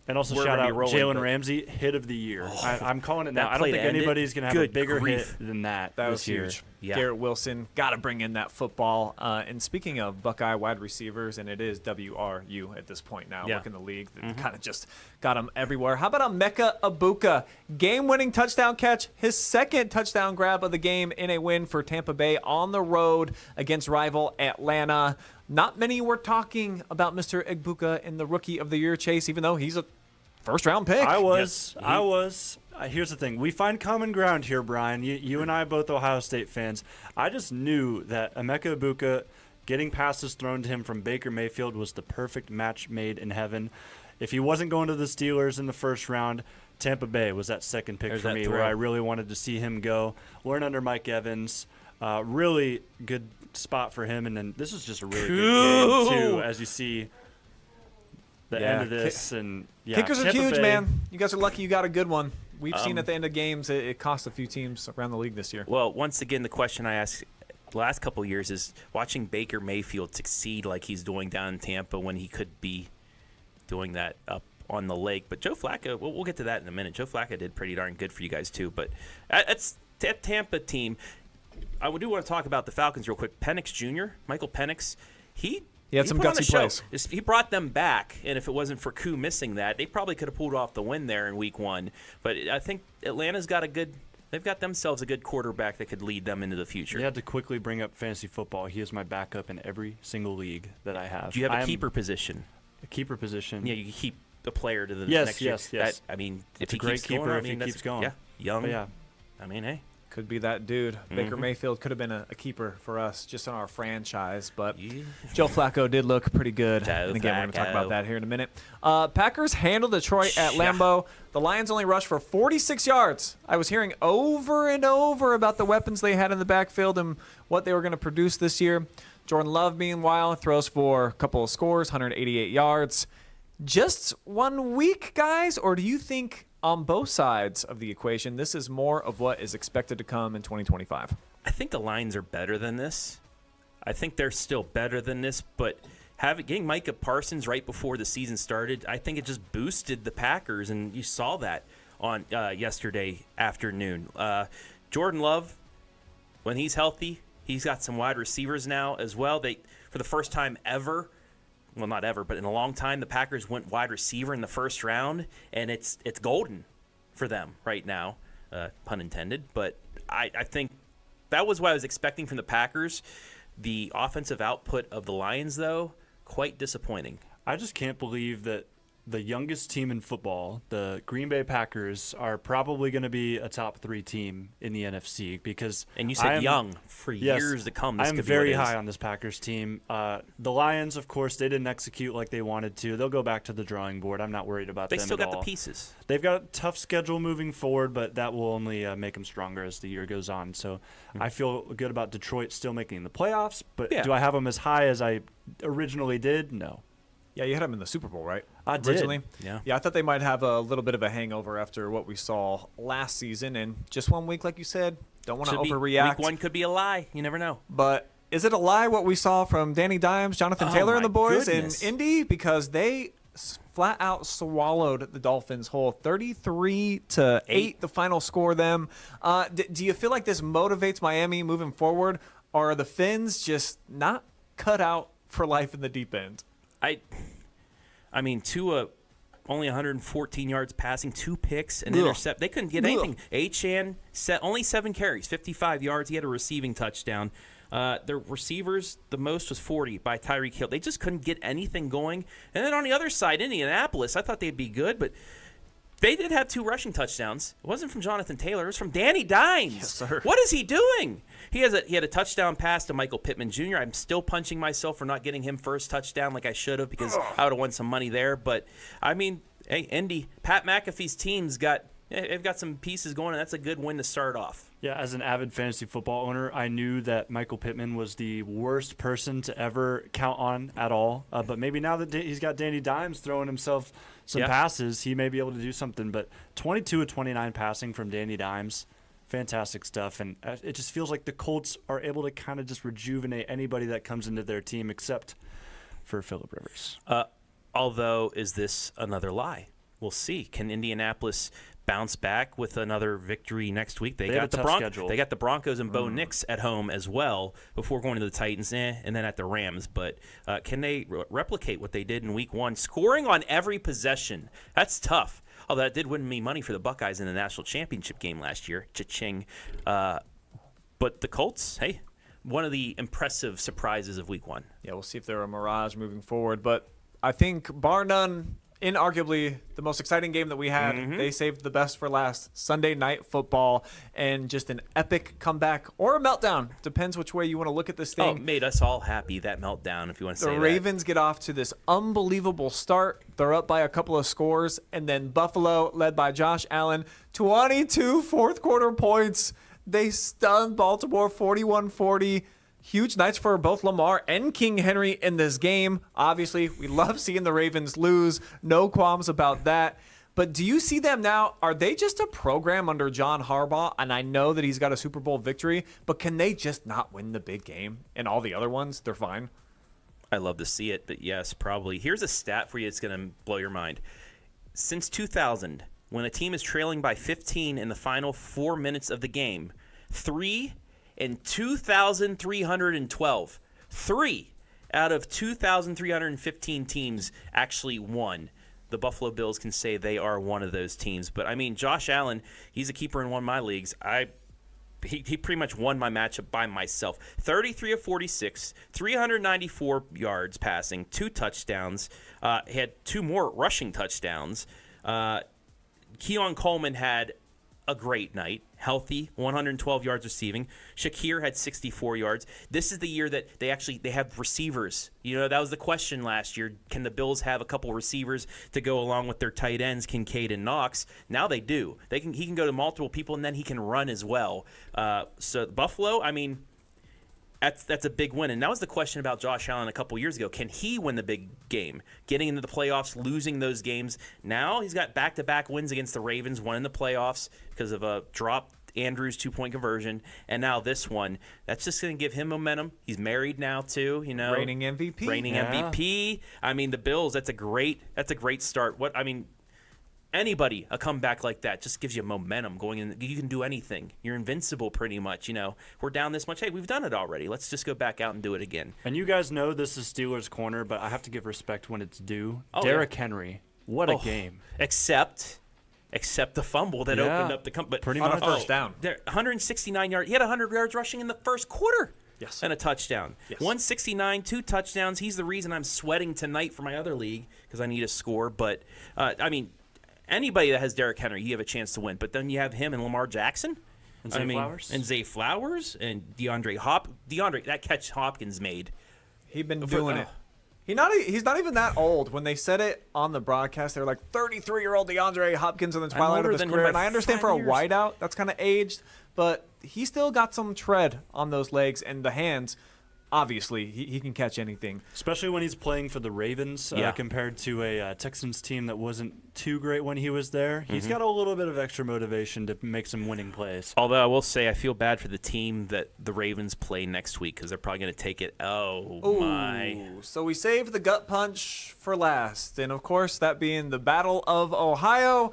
and also shout out Jalen Ramsey, hit of the year. I'm calling it now. I don't think anybody's going to have a bigger hit than that. That was huge. Yeah. Garrett Wilson, got to bring in that football. And speaking of Buckeye wide receivers, and it is WRU at this point now, look in the league. Kind of just got him everywhere. How about Emeka Egbuka? Game-winning touchdown catch, his second touchdown grab of the game in a win for Tampa Bay on the road against rival Atlanta. Not many were talking about Mr. Egbuka in the Rookie of the Year chase, even though he's a first-round pick. I was. Here's the thing. We find common ground here, Brian. You and I are both Ohio State fans. I just knew that Emeka Egbuka getting passes thrown to him from Baker Mayfield was the perfect match made in heaven. If he wasn't going to the Steelers in the first round, Tampa Bay was that second pick for me, where I really wanted to see him go. Learn under Mike Evans. Really good spot for him. And then this is just a really good game, too, as you see the end of this. Kickers are huge, man. You guys are lucky you got a good one. We've seen at the end of games it cost a few teams around the league this year. Well, once again, the question I asked the last couple of years is watching Baker Mayfield succeed like he's doing down in Tampa when he could be doing that up on the lake. But Joe Flacco, we'll get to that in a minute. Joe Flacco did pretty darn good for you guys too. But that's that Tampa team. I do want to talk about the Falcons real quick. Penix Jr., Michael Penix, he had some gutsy plays. He brought them back, and if it wasn't for Koo missing that, they probably could have pulled off the win there in Week 1. But I think Atlanta's got they've got themselves a good quarterback that could lead them into the future. You had to quickly bring up fantasy football. He is my backup in every single league that I have. Do you have a keeper position? A keeper position? Yeah, you keep a player to the next year. Yes. I mean, it's a great keeper if he keeps going. Yeah, young. But yeah. I mean, hey. Could be that dude. Baker Mayfield could have been a keeper for us just on our franchise, but Joe Flacco did look pretty good. And again, we're going to talk about that here in a minute. Packers handled Detroit at Lambeau. The Lions only rushed for 46 yards. I was hearing over and over about the weapons they had in the backfield and what they were going to produce this year. Jordan Love, meanwhile, throws for a couple of scores, 188 yards. Just 1 week, guys, or do you think on both sides of the equation, this is more of what is expected to come in 2025? I think the Lions are better than this. I think they're still better than this, but getting Micah Parsons right before the season started, I think it just boosted the Packers, and you saw that on yesterday afternoon. Jordan Love, when he's healthy, he's got some wide receivers now as well. For the first time ever, well, not ever, but in a long time, the Packers went wide receiver in the first round, and it's golden for them right now, pun intended. But I think that was what I was expecting from the Packers. The offensive output of the Lions, though, quite disappointing. I just can't believe that the youngest team in football, the Green Bay Packers, are probably going to be a top 3 team in the NFC because and you said young for years to come. I am very high on this Packers team. The Lions, of course, they didn't execute like they wanted to. They'll go back to the drawing board. I'm not worried about them at all. They still got the pieces. They've got a tough schedule moving forward, but that will only make them stronger as the year goes on. So I feel good about Detroit still making the playoffs, but do I have them as high as I originally did? No. Yeah, you had them in the Super Bowl, right? I did. Originally? Yeah. Yeah, I thought they might have a little bit of a hangover after what we saw last season. And just 1 week, like you said, don't want to overreact. Week 1 could be a lie. You never know. But is it a lie what we saw from Danny Dimes, Jonathan Taylor, and the boys in Indy? Because they flat out swallowed the Dolphins whole, 33-8, the final score them. Do you feel like this motivates Miami moving forward? Or are the Fins just not cut out for life in the deep end? I mean, Tua only 114 yards passing, 2 picks, and intercept. They couldn't get anything. Achane only 7 carries, 55 yards. He had a receiving touchdown. Their receivers, the most was 40 by Tyreek Hill. They just couldn't get anything going. And then on the other side, Indianapolis, I thought they'd be good, but they did have 2 rushing touchdowns. It wasn't from Jonathan Taylor. It was from Danny Dimes. Yes, sir. What is he doing? He had a touchdown pass to Michael Pittman Jr. I'm still punching myself for not getting him first touchdown like I should have, because I would have won some money there. But, I mean, hey, Indy, Pat McAfee's team's they've got some pieces going, and that's a good win to start off. Yeah, as an avid fantasy football owner, I knew that Michael Pittman was the worst person to ever count on at all. But maybe now that he's got Danny Dimes throwing himself some passes, he may be able to do something. But 22 of 29 passing from Danny Dimes, fantastic stuff. And it just feels like the Colts are able to kind of just rejuvenate anybody that comes into their team except for Phillip Rivers. Although, is this another lie? We'll see. Can Indianapolis bounce back with another victory next week? They got the Broncos and Bo Nix at home as well before going to the Titans, and then at the Rams. But can they replicate what they did in Week 1, scoring on every possession? That's tough. Although that did win me money for the Buckeyes in the national championship game last year. Cha-ching. But the Colts, hey, one of the impressive surprises of Week 1. Yeah, we'll see if they're a mirage moving forward. But I think, bar none, inarguably the most exciting game that we had. They saved the best for last. Sunday Night Football, and just an epic comeback or a meltdown. Depends which way you want to look at this thing. Oh, made us all happy, that meltdown, if you want to say that. The Ravens get off to this unbelievable start. They're up by a couple of scores, and then Buffalo, led by Josh Allen, 22 fourth-quarter points. They stunned Baltimore 41-40. Huge nights for both Lamar and King Henry in this game. Obviously, we love seeing the Ravens lose. No qualms about that. But do you see them now? Are they just a program under John Harbaugh? And I know that he's got a Super Bowl victory, but can they just not win the big game? And all the other ones, they're fine? I love to see it, but yes, probably. Here's a stat for you that's going to blow your mind. Since 2000, when a team is trailing by 15 in the final 4 minutes of the game, 2,312. 3 out of 2,315 teams actually won. The Buffalo Bills can say they are one of those teams. But, I mean, Josh Allen, he's a keeper in one of my leagues. He pretty much won my matchup by myself. 33 of 46, 394 yards passing, 2 touchdowns. He had 2 more rushing touchdowns. Keon Coleman had a great night, healthy, 112 yards receiving. Shakir had 64 yards. This is the year that they have receivers. You know, that was the question last year. Can the Bills have a couple receivers to go along with their tight ends, Kincaid and Knox? Now they do. He can go to multiple people, and then he can run as well. So Buffalo, I mean, that's a big win. And that was the question about Josh Allen a couple years ago. Can he win the big game? Getting into the playoffs, losing those games. Now he's got back-to-back wins against the Ravens, one in the playoffs because of a drop Andrews 2-point conversion, and now this one. That's just going to give him momentum. He's married now too, you know. Reigning MVP. MVP. I mean, the Bills, that's a great start. Anybody, a comeback like that just gives you momentum going in. You can do anything. You're invincible pretty much. You know, we're down this much. Hey, we've done it already. Let's just go back out and do it again. And you guys know this is Steelers' corner, but I have to give respect when it's due. Oh, Derrick Henry, what a game. Except the fumble that opened up the comeback. Pretty much. On a first down. 169 yards. He had 100 yards rushing in the first quarter. Yes. And a touchdown. Yes. 169, 2 touchdowns. He's the reason I'm sweating tonight for my other league because I need a score. But, I mean, anybody that has Derrick Henry, you have a chance to win. But then you have him and Lamar Jackson. And Zay Flowers. And Zay Flowers and DeAndre, that catch Hopkins made. He'd been doing it. He's not even that old. When they said it on the broadcast, they were like 33-year-old DeAndre Hopkins in the twilight of his career. And I understand for a wideout, that's kind of aged, but he still got some tread on those legs and the hands. Obviously, he can catch anything. Especially when he's playing for the Ravens compared to a Texans team that wasn't too great when he was there. He's got a little bit of extra motivation to make some winning plays. Although I will say I feel bad for the team that the Ravens play next week because they're probably going to take it. Oh, my. So we saved the gut punch for last. And, of course, that being the Battle of Ohio.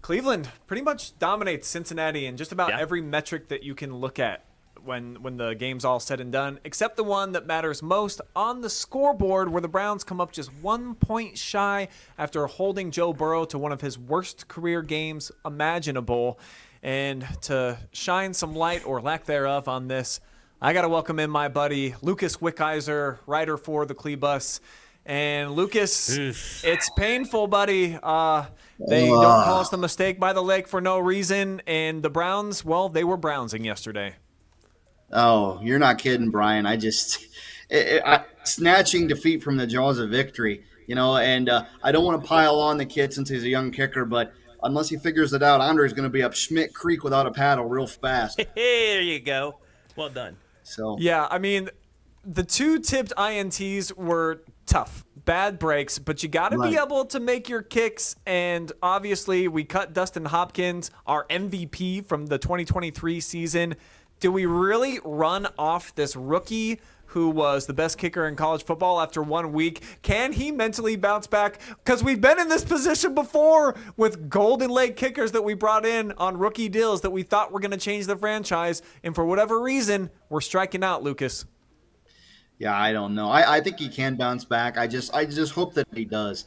Cleveland pretty much dominates Cincinnati in just about every metric that you can look at when the game's all said and done, except the one that matters most on the scoreboard, where the Browns come up just 1 point shy after holding Joe Burrow to one of his worst career games imaginable. And to shine some light, or lack thereof, on this, I got to welcome in my buddy, Lucas Wickheiser, writer for the Cleebus. And Lucas, it's painful, buddy. They don't call us the mistake by the lake for no reason. And the Browns, well, they were Brownsing yesterday. Oh, you're not kidding, Brian. Snatching defeat from the jaws of victory, and I don't want to pile on the kid since he's a young kicker, but unless he figures it out, Andre's going to be up Schmidt Creek without a paddle real fast. Hey, there you go. Well done. So yeah, I mean, the 2 tipped INTs were tough, bad breaks, but you got to be able to make your kicks. And obviously, we cut Dustin Hopkins, our MVP from the 2023 season. Do we really run off this rookie who was the best kicker in college football after 1 week? Can he mentally bounce back? Because we've been in this position before with Golden Lake kickers that we brought in on rookie deals that we thought were going to change the franchise. And for whatever reason, we're striking out, Lucas. Yeah, I don't know. I think he can bounce back. I just hope that he does.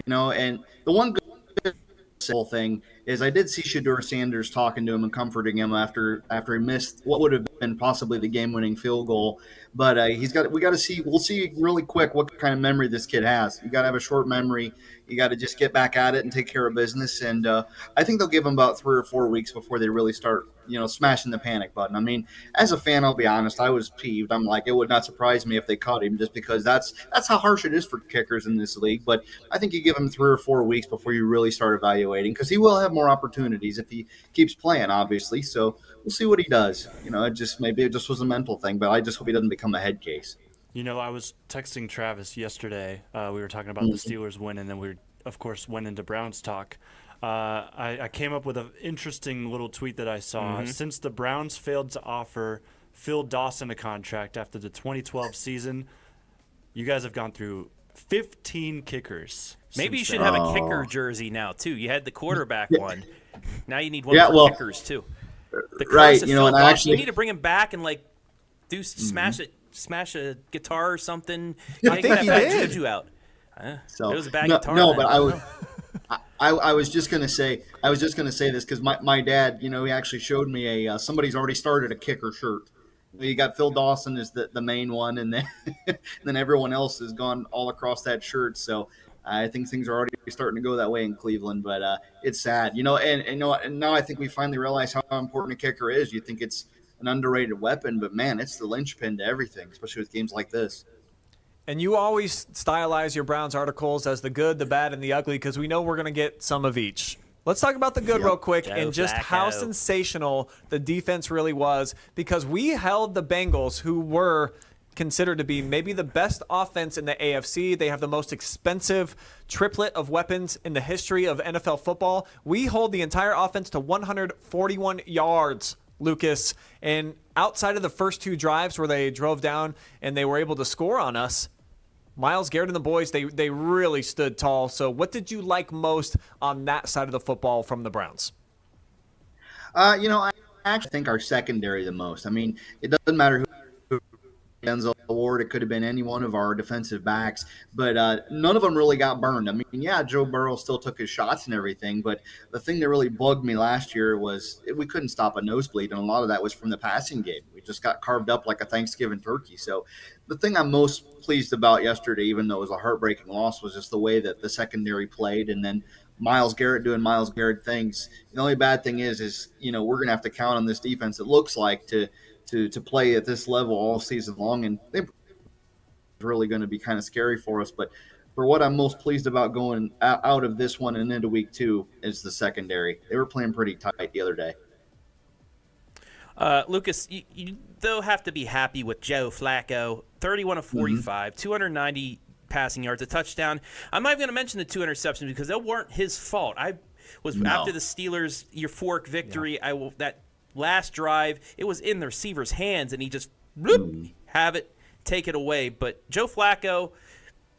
And the one good thing is I did see Shedeur Sanders talking to him and comforting him after he missed what would have been possibly the game-winning field goal. But we'll see really quick what kind of memory this kid has. You got to have a short memory. You got to just get back at it and take care of business. And I think they'll give him about 3 or 4 weeks before they really start, smashing the panic button. I mean, as a fan, I'll be honest, I was peeved. I'm like, it would not surprise me if they caught him, just because that's how harsh it is for kickers in this league. But I think you give him 3 or 4 weeks before you really start evaluating, because he will have more opportunities if he keeps playing, obviously. So we'll see what he does. Maybe it just was a mental thing, but I just hope he doesn't become a head case. I was texting Travis yesterday. We were talking about the Steelers win, and then we, of course, went into Browns talk. I came up with an interesting little tweet that I saw. Since the Browns failed to offer Phil Dawson a contract after the 2012 season, you guys have gone through 15 kickers. Maybe you should have a kicker jersey now, too. You had the quarterback one. Now you need one for kickers, too. The right, and actually, you need to bring him back and do smash a guitar or something. I think he did. Juju out. So it was a bad guitar. No, but I was just gonna say this because my dad, he actually showed me somebody's already started a kicker shirt. You got Phil Dawson is the main one, and then then everyone else has gone all across that shirt. So I think things are already starting to go that way in Cleveland, but it's sad, and now I think we finally realize how important a kicker is. You think it's an underrated weapon, but man, it's the linchpin to everything, especially with games like this. And you always stylize your Browns articles as the good, the bad, and the ugly, because we know we're going to get some of each. Let's talk about the good real quick and just how sensational the defense really was, because we held the Bengals, who were considered to be maybe the best offense in the AFC. They have the most expensive triplet of weapons in the history of NFL football. We hold the entire offense to 141 yards, Lucas. And outside of the first 2 drives where they drove down and they were able to score on us, Myles Garrett and the boys, they really stood tall. So what did you like most on that side of the football from the Browns? I actually think our secondary the most. I mean, it doesn't matter who Denzel Ward, it could have been any one of our defensive backs, but none of them really got burned. I mean, yeah, Joe Burrow still took his shots and everything, but the thing that really bugged me last year was we couldn't stop a nosebleed, and a lot of that was from the passing game. We just got carved up like a Thanksgiving turkey. So the thing I'm most pleased about yesterday, even though it was a heartbreaking loss, was just the way that the secondary played, and then Myles Garrett doing Myles Garrett things. The only bad thing is we're going to have to count on this defense, it looks like, to play at this level all season long, and they're really going to be kind of scary for us. But for what I'm most pleased about going out of this one and into week 2 is the secondary. They were playing pretty tight the other day. Lucas, you though have to be happy with Joe Flacco, 31 of 45, 290 passing yards, a touchdown. I'm not even going to mention the 2 interceptions because they weren't his fault. After the Steelers' euphoric victory, that last drive, it was in the receiver's hands, and he just have it, take it away. But Joe Flacco,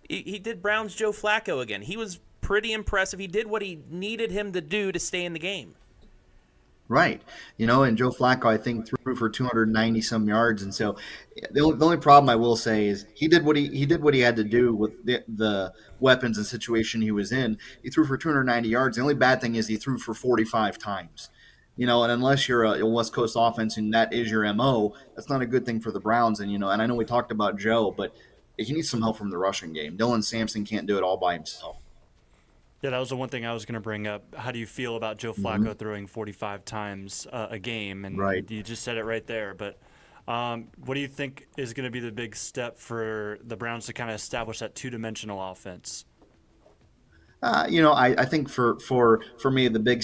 he did Brown's Joe Flacco again. He was pretty impressive. He did what he needed him to do to stay in the game. Right. And Joe Flacco, I think, threw for 290 some yards. And so the only problem I will say is he did what he had to do with the weapons and situation he was in. He threw for 290 yards. The only bad thing is he threw for 45 times. And unless you're a West Coast offense and that is your MO, that's not a good thing for the Browns. And I know we talked about Joe, but he needs some help from the rushing game. Dylan Sampson can't do it all by himself. Yeah, that was the one thing I was going to bring up. How do you feel about Joe Flacco throwing 45 times a game? And Right. you just said it right there. But what do you think is going to be the big step for the Browns to kind of establish that two-dimensional offense? I think for me, the big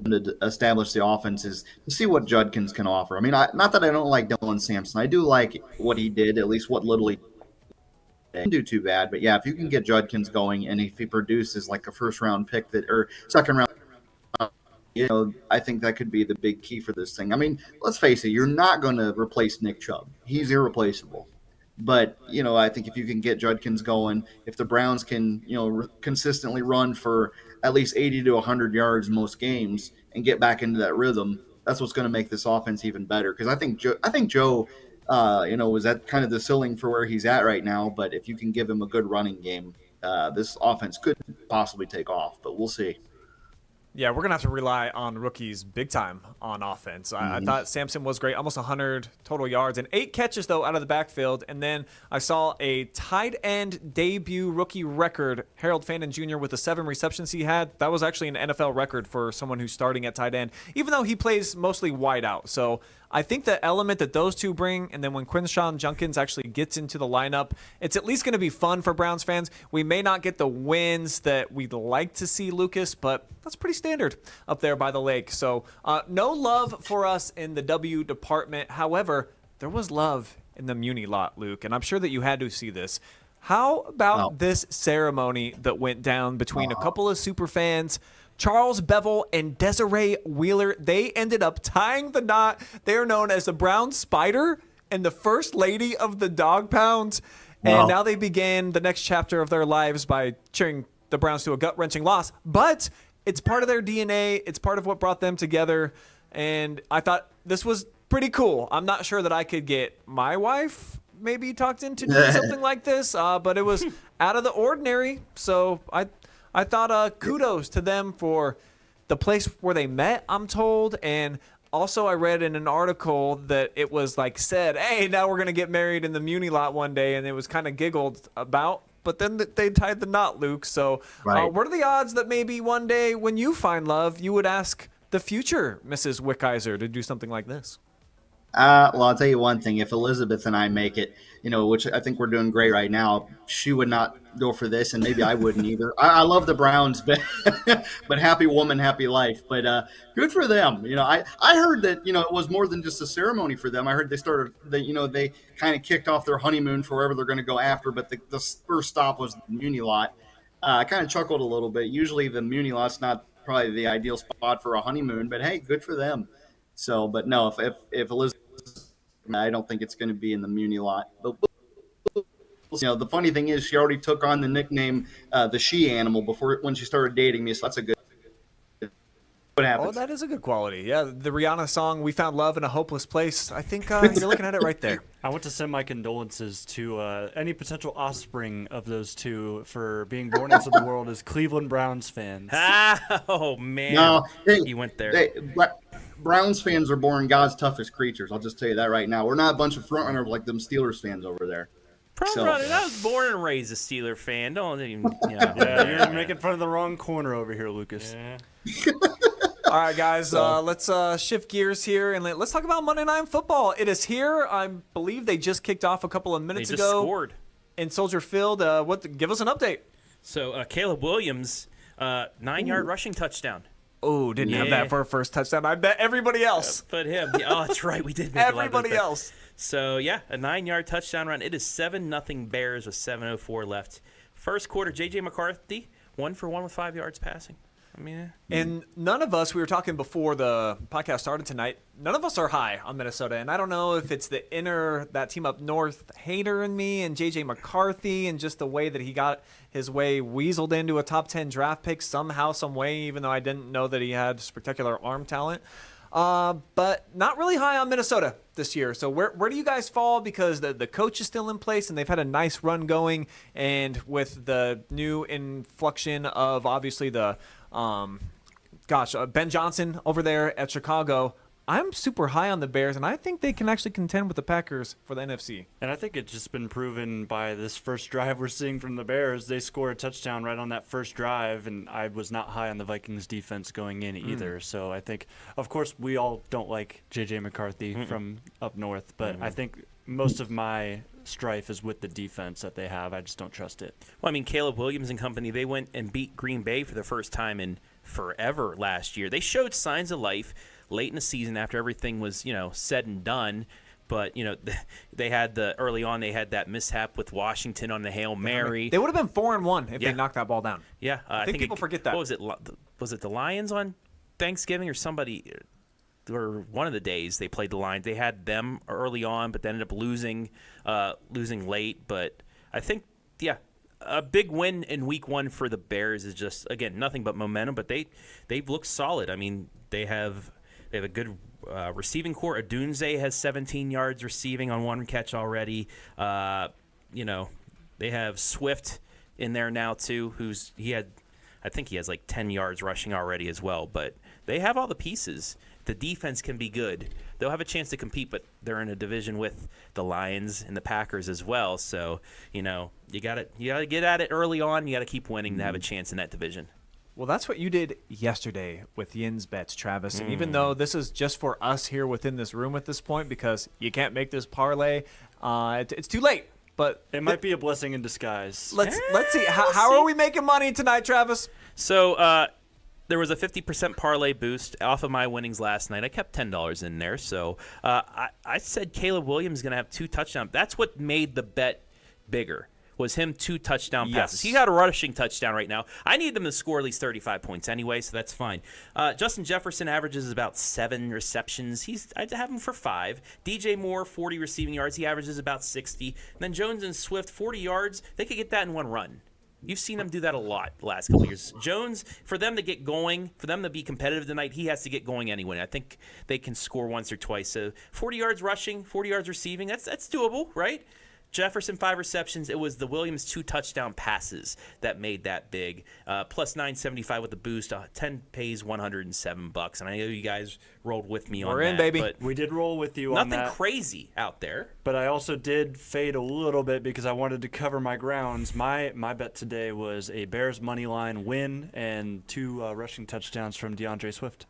to establish the offense is to see what Judkins can offer. I mean, not that I don't like Dylan Sampson. I do like what he did, at least what little he didn't do too bad. But yeah, if you can get Judkins going, and if he produces like a first-round pick or second-round, I think that could be the big key for this thing. I mean, let's face it, you're not going to replace Nick Chubb. He's irreplaceable. But, I think if you can get Judkins going, if the Browns can, consistently run for at least 80 to 100 yards most games and get back into that rhythm, that's what's going to make this offense even better. Because I think Joe, was at kind of the ceiling for where he's at right now. But if you can give him a good running game, this offense could possibly take off. But we'll see. Yeah, we're going to have to rely on rookies big time on offense. I thought Sampson was great, almost 100 total yards and 8 catches, though, out of the backfield. And then I saw a tight end debut rookie record, Harold Fandon Jr. with the 7 receptions he had. That was actually an NFL record for someone who's starting at tight end, even though he plays mostly wide out. So I think the element that those two bring, and then when Quinshawn Judkins actually gets into the lineup, it's at least going to be fun for Browns fans. We may not get the wins that we'd like to see, Lucas, but that's pretty standard up there by the lake. So no love for us in the W department. However, there was love in the Muni lot, Luke, and I'm sure that you had to see this. How about this ceremony that went down between a couple of super fans, Charles Bevel and Desiree Wheeler? They ended up tying the knot. They are known as the Brown Spider and the First Lady of the Dog Pound. And now they began the next chapter of their lives by cheering the Browns to a gut-wrenching loss. But it's part of their DNA. It's part of what brought them together. And I thought this was pretty cool. I'm not sure that I could get my wife maybe talked into doing something like this, but it was out of the ordinary. So I thought kudos to them for the place where they met, I'm told. And also I read in an article that it was like said, hey, now we're going to get married in the Muni lot one day. And it was kind of giggled about. But then they tied the knot, Luke. So what are the odds that maybe one day when you find love, you would ask the future Mrs. Wickheiser to do something like this? Well, I'll tell you one thing. If Elizabeth and I make it, which I think we're doing great right now, she would not go for this, and maybe I wouldn't either. I love the Browns, but happy woman, happy life. But good for them. I heard that, it was more than just a ceremony for them. I heard they kind of kicked off their honeymoon for wherever they're going to go after, but the first stop was the Muni lot. I kind of chuckled a little bit. Usually the Muni lot's not probably the ideal spot for a honeymoon, but hey, good for them. So, but no, if Elizabeth, I don't think it's going to be in the Muni lot. But the funny thing is, she already took on the nickname the she animal when she started dating me. So that's a good. What happens? Oh, that is a good quality. Yeah, the Rihanna song "We Found Love in a Hopeless Place." I think you're looking at it right there. I want to send my condolences to any potential offspring of those two for being born into the world as Cleveland Browns fans. Oh man, no, he went there. Browns fans are born God's toughest creatures. I'll just tell you that right now. We're not a bunch of frontrunners like them Steelers fans over there. I was born and raised a Steeler fan. Don't even. Yeah, you're making fun of the wrong corner over here, Lucas. Yeah. All right, guys, let's shift gears here and let's talk about Monday Night Football. It is here. I believe they just kicked off a couple of minutes ago. They just scored in Soldier Field. Give us an update. So Caleb Williams, 9-yard rushing touchdown. Oh, didn't have that for a first touchdown. I bet everybody else. But him. Oh, that's right. We did make everybody else. So, yeah, a 9-yard touchdown run. It is 7-0 Bears with 7:04 left. First quarter, J.J. McCarthy, 1 for 1 with 5 yards passing. I mean, and none of us, we were talking before the podcast started tonight, none of us are high on Minnesota. And I don't know if it's that team up north hater in me and J.J. McCarthy and just the way that he got his way weaseled into a top 10 draft pick somehow, some way, even though I didn't know that he had spectacular arm talent. But not really high on Minnesota this year. So where do you guys fall? Because the coach is still in place and they've had a nice run going. And with the new inflection of obviously the gosh, Ben Johnson over there at Chicago. I'm super high on the Bears, and I think they can actually contend with the Packers for the NFC. And I think it's just been proven by this first drive we're seeing from the Bears. They score a touchdown right on that first drive, and I was not high on the Vikings defense going in either. So I think, of course, we all don't like J.J. McCarthy from up north, but I think most of my strife is with the defense that they have. I just don't trust it. Well, I mean, Caleb Williams and company, they went and beat Green Bay for the first time in forever last year. They showed signs of life late in the season after everything was, said and done. But, they had early on, they had that mishap with Washington on the Hail Mary. They would have been 4-1 if they knocked that ball down. Yeah. I think people forget that. What was it? Was it the Lions on Thanksgiving or somebody, or one of the days they played the Lions? They had them early on, but they ended up losing late. But I think, a big win in week 1 for the Bears is just, again, nothing but momentum. But they've looked solid. I mean, they have a good receiving core. Adunze has 17 yards receiving on one catch already. They have Swift in there now too, I think he has like 10 yards rushing already as well. But they have all the pieces. The defense can be good. They'll have a chance to compete, but they're in a division with the Lions and the Packers as well. So, you gotta get at it early on. You gotta keep winning to have a chance in that division. Well, that's what you did yesterday with Yin's Bets, Travis. And even though this is just for us here within this room at this point, because you can't make this parlay, it's too late. But it might be a blessing in disguise. Let's see. How are we making money tonight, Travis? So there was a 50% parlay boost off of my winnings last night. I kept $10 in there. So I said Caleb Williams is going to have 2 touchdowns. That's what made the bet bigger. Was him 2 touchdown passes. He got a rushing touchdown right now. I need them to score at least 35 points anyway, so that's fine. Justin Jefferson averages about 7 receptions. I'd have him for 5. DJ Moore, 40 receiving yards. He averages about 60. And then Jones and Swift, 40 yards. They could get that in one run. You've seen them do that a lot the last couple of years. Jones, for them to get going, for them to be competitive tonight, he has to get going anyway. I think they can score once or twice. So 40 yards rushing, 40 yards receiving, that's doable, right? Jefferson, 5 receptions. It was the Williams 2 touchdown passes that made that big. Plus 975 with the boost. 10 pays $107. And I know you guys rolled with me on that. We're in, baby. But we did roll with you on that. Nothing crazy out there. But I also did fade a little bit because I wanted to cover my grounds. My bet today was a Bears money line win and 2 rushing touchdowns from DeAndre Swift.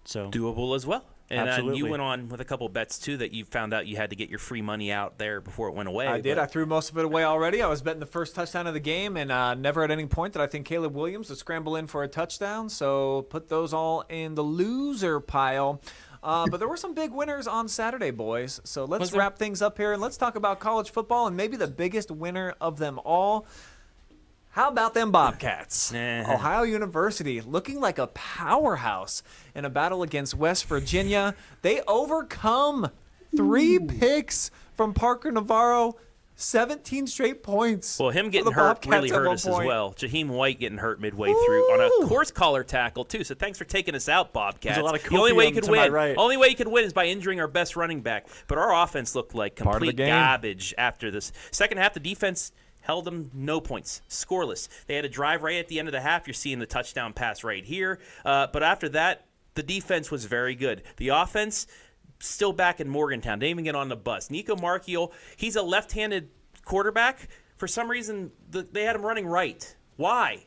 So doable as well. And absolutely. You went on with a couple bets, too, that you found out you had to get your free money out there before it went away. I did. I threw most of it away already. I was betting the first touchdown of the game, and never at any point did I think Caleb Williams would scramble in for a touchdown. So put those all in the loser pile. But there were some big winners on Saturday, boys. So let's wrap things up here, and let's talk about college football and maybe the biggest winner of them all. How about them Bobcats? Ohio University looking like a powerhouse in a battle against West Virginia. They overcome 3 picks from Parker Navarro, 17 straight points. Well, him getting hurt really hurt us as well. Jaheim White getting hurt midway through on a course collar tackle, too. So thanks for taking us out, Bobcats. There's a lot of the only way you could win, right. only way you could win is by injuring our best running back. But our offense looked like complete garbage after this. Second half, the defense held them no points, scoreless. They had a drive right at the end of the half. You're seeing the touchdown pass right here. But after that, the defense was very good. The offense, still back in Morgantown. Didn't even get on the bus. Nico Marchiol, he's a left-handed quarterback. For some reason, they had him running right. Why?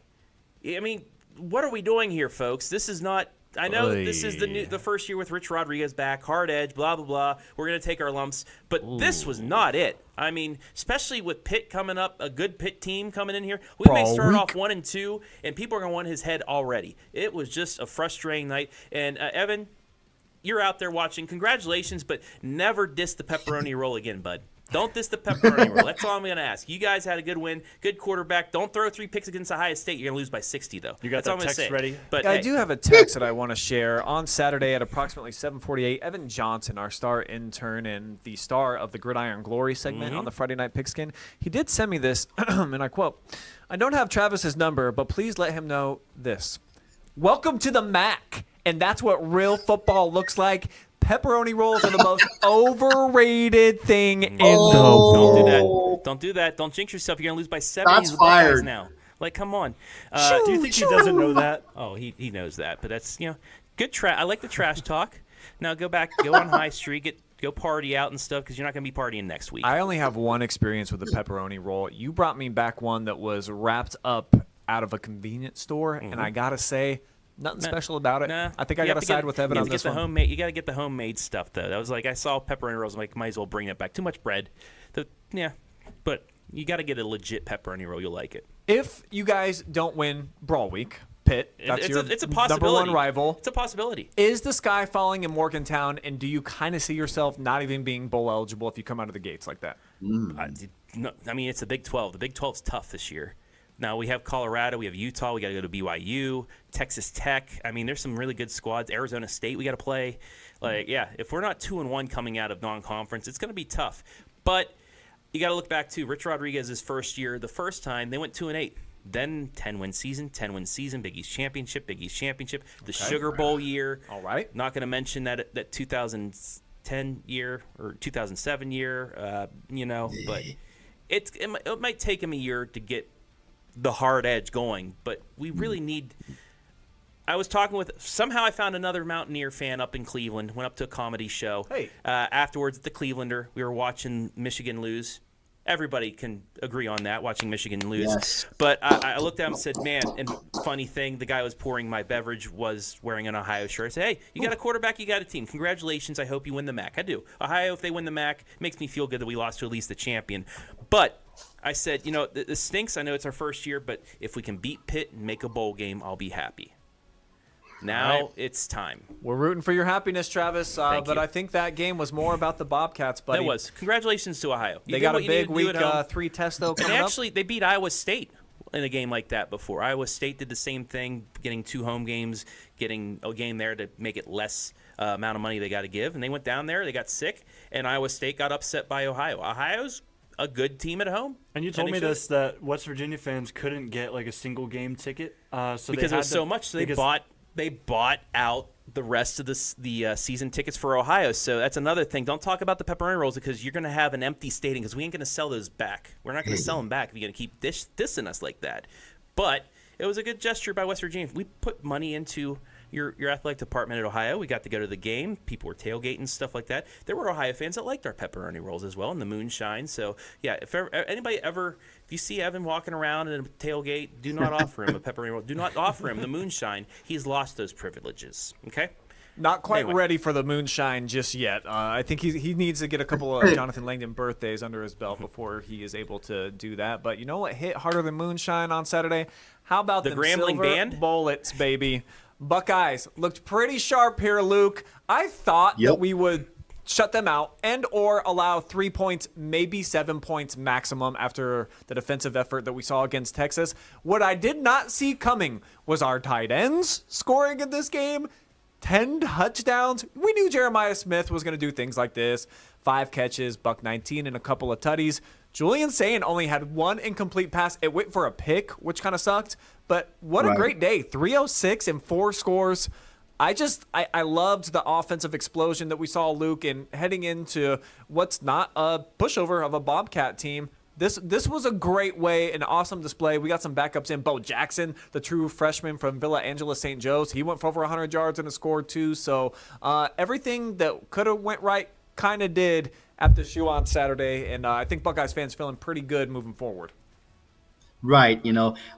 I mean, what are we doing here, folks? This is not... I know this is the first year with Rich Rodriguez back, hard edge, blah, blah, blah. We're going to take our lumps. But this was not it. I mean, especially with Pitt coming up, a good Pitt team coming in here. We may start off 1-2, and people are going to want his head already. It was just a frustrating night. And, Evan, you're out there watching. Congratulations, but never diss the pepperoni roll again, bud. Don't diss the pepperoni roll. That's all I'm going to ask. You guys had a good win, good quarterback. Don't throw 3 picks against Ohio State. You're going to lose by 60, though. You got that text ready? But I do have a text that I want to share. On Saturday at approximately 7:48, Evan Johnson, our star intern and the star of the Gridiron Glory segment on the Friday Night Pigskin, he did send me this, and I quote, "I don't have Travis's number, but please let him know this. Welcome to the MAC, and that's what real football looks like. Pepperoni rolls are the most overrated thing in the world." Don't do that. Don't do that. Don't jinx yourself. You're going to lose by 70 That's fired. now. Like, come on. Do you think he doesn't know that? Oh, he knows that, but that's good trash. I like the trash talk. Now go on High Street, go party out and stuff because you're not going to be partying next week. I only have one experience with the pepperoni roll. You brought me back one that was wrapped up out of a convenience store, and I gotta say, nothing special about it. Nah, I think I gotta side with Evan on this one. You got to get the homemade stuff though. That was like I saw pepperoni rolls. I'm like, might as well bring it back. Too much bread. But you got to get a legit pepperoni roll. You'll like it. If you guys don't win Brawl Week, Pitt, that's it's a number possibility. one rival. It's a possibility. Is the sky falling in Morgantown, and do you kind of see yourself not even being bowl eligible if you come out of the gates like that? I mean, it's the Big 12. The Big 12's tough this year. Now we have Colorado, we have Utah, we got to go to BYU, Texas Tech. I mean, there's some really good squads. Arizona State, we got to play. Like, yeah, if we're not 2-1 coming out of non-conference, it's going to be tough. But you got to look back to Rich Rodriguez's first year. The first time they went 2-8. Then 10-win season, Big East Championship, the Sugar Bowl year. All right. Not going to mention that 2010 year or 2007 year, but it might take him a year to get the hard edge going, but we really need. I was talking with somehow I found another Mountaineer fan up in Cleveland. Went up to a comedy show. Hey. Afterwards at the Clevelander, we were watching Michigan lose. Everybody can agree on that, watching Michigan lose. Yes. But I looked at him and said, man, and funny thing, the guy who was pouring my beverage was wearing an Ohio shirt. I said, hey, you got a quarterback, you got a team. Congratulations, I hope you win the MAC. I do. Ohio, if they win the MAC, makes me feel good that we lost to at least the champion. But I said, this stinks. I know it's our first year, but if we can beat Pitt and make a bowl game, I'll be happy. Now it's time. We're rooting for your happiness, Travis. But you. I think that game was more about the Bobcats, buddy. It was. Congratulations to Ohio. They got a big week 3 test, though, coming and up. actually, they beat Iowa State in a game like that before. Iowa State did the same thing, getting 2 home games, getting a game there to make it less amount of money they got to give. And they went down there, they got sick, and Iowa State got upset by Ohio. Ohio's a good team at home. And you told me this, that West Virginia fans couldn't get like a single game ticket. Because it was so much, so they bought out the rest of the season tickets for Ohio. So that's another thing. Don't talk about the pepperoni rolls because you're going to have an empty stadium because we ain't going to sell those back. We're not going to sell them back if you're going to keep dissing us like that. But it was a good gesture by West Virginia. We put money into your athletic department at Ohio. We got to go to the game. People were tailgating, stuff like that. There were Ohio fans that liked our pepperoni rolls as well and the moonshine. So, yeah, if you see Evan walking around in a tailgate, do not offer him a pepperoni roll. Do not offer him the moonshine. He's lost those privileges, okay? Not quite ready for the moonshine just yet. I think he needs to get a couple of Jonathan Langdon birthdays under his belt before he is able to do that. But you know what hit harder than moonshine on Saturday? How about the Grambling silver Band? bullets, baby? Buckeyes looked pretty sharp here, Luke. I thought that we would shut them out and or allow 3 points, maybe 7 points maximum after the defensive effort that we saw against Texas. What I did not see coming was our tight ends scoring in this game. 10 touchdowns. We knew Jeremiah Smith was going to do things like this. 5 catches, $119, and a couple of tutties. Julian Sayin only had 1 incomplete pass. It went for a pick, which kind of sucked. But what a great day. 306 and 4 scores. I loved the offensive explosion that we saw, Luke, and heading into what's not a pushover of a Bobcat team. This was a great way, an awesome display. We got some backups in. Bo Jackson, the true freshman from Villa Angela St. Joe's, he went for over 100 yards and a score too. So everything that could have went right kind of did at the shoe on Saturday, and I think Buckeyes fans feeling pretty good moving forward. Right.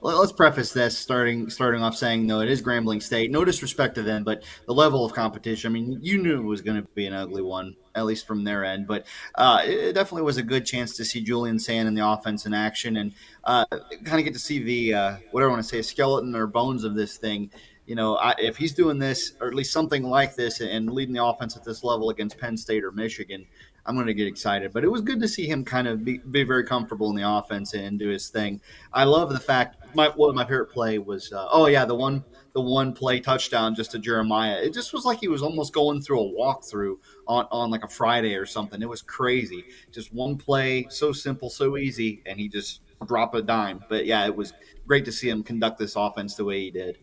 Let's preface this starting off saying, no, it is Grambling State. No disrespect to them, but the level of competition, I mean, you knew it was going to be an ugly one, at least from their end. But it definitely was a good chance to see Julian Sand in the offense in action and kind of get to see the, whatever I want to say, skeleton or bones of this thing. If he's doing this, or at least something like this, and leading the offense at this level against Penn State or Michigan, I'm going to get excited. But it was good to see him kind of be very comfortable in the offense and do his thing. I love the fact my favorite play was the one play touchdown just to Jeremiah. It just was like he was almost going through a walkthrough on like a Friday or something. It was crazy. Just one play, so simple, so easy, and he just dropped a dime. But yeah, it was great to see him conduct this offense the way he did.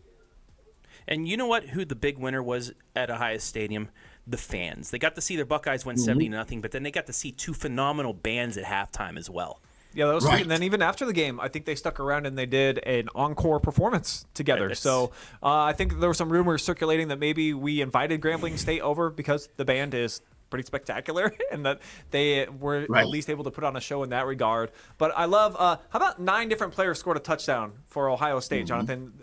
And you know what? Who the big winner was at Ohio Stadium? The fans. They got to see their Buckeyes win 70-0, but then they got to see 2 phenomenal bands at halftime as well. Yeah, that was Right. sweet. And then even after the game, I think they stuck around and they did an encore performance together. Right, so I think there were some rumors circulating that maybe we invited Grambling State over because the band is pretty spectacular and that they were Right. at least able to put on a show in that regard. But I love, how about 9 different players scored a touchdown for Ohio State, Jonathan?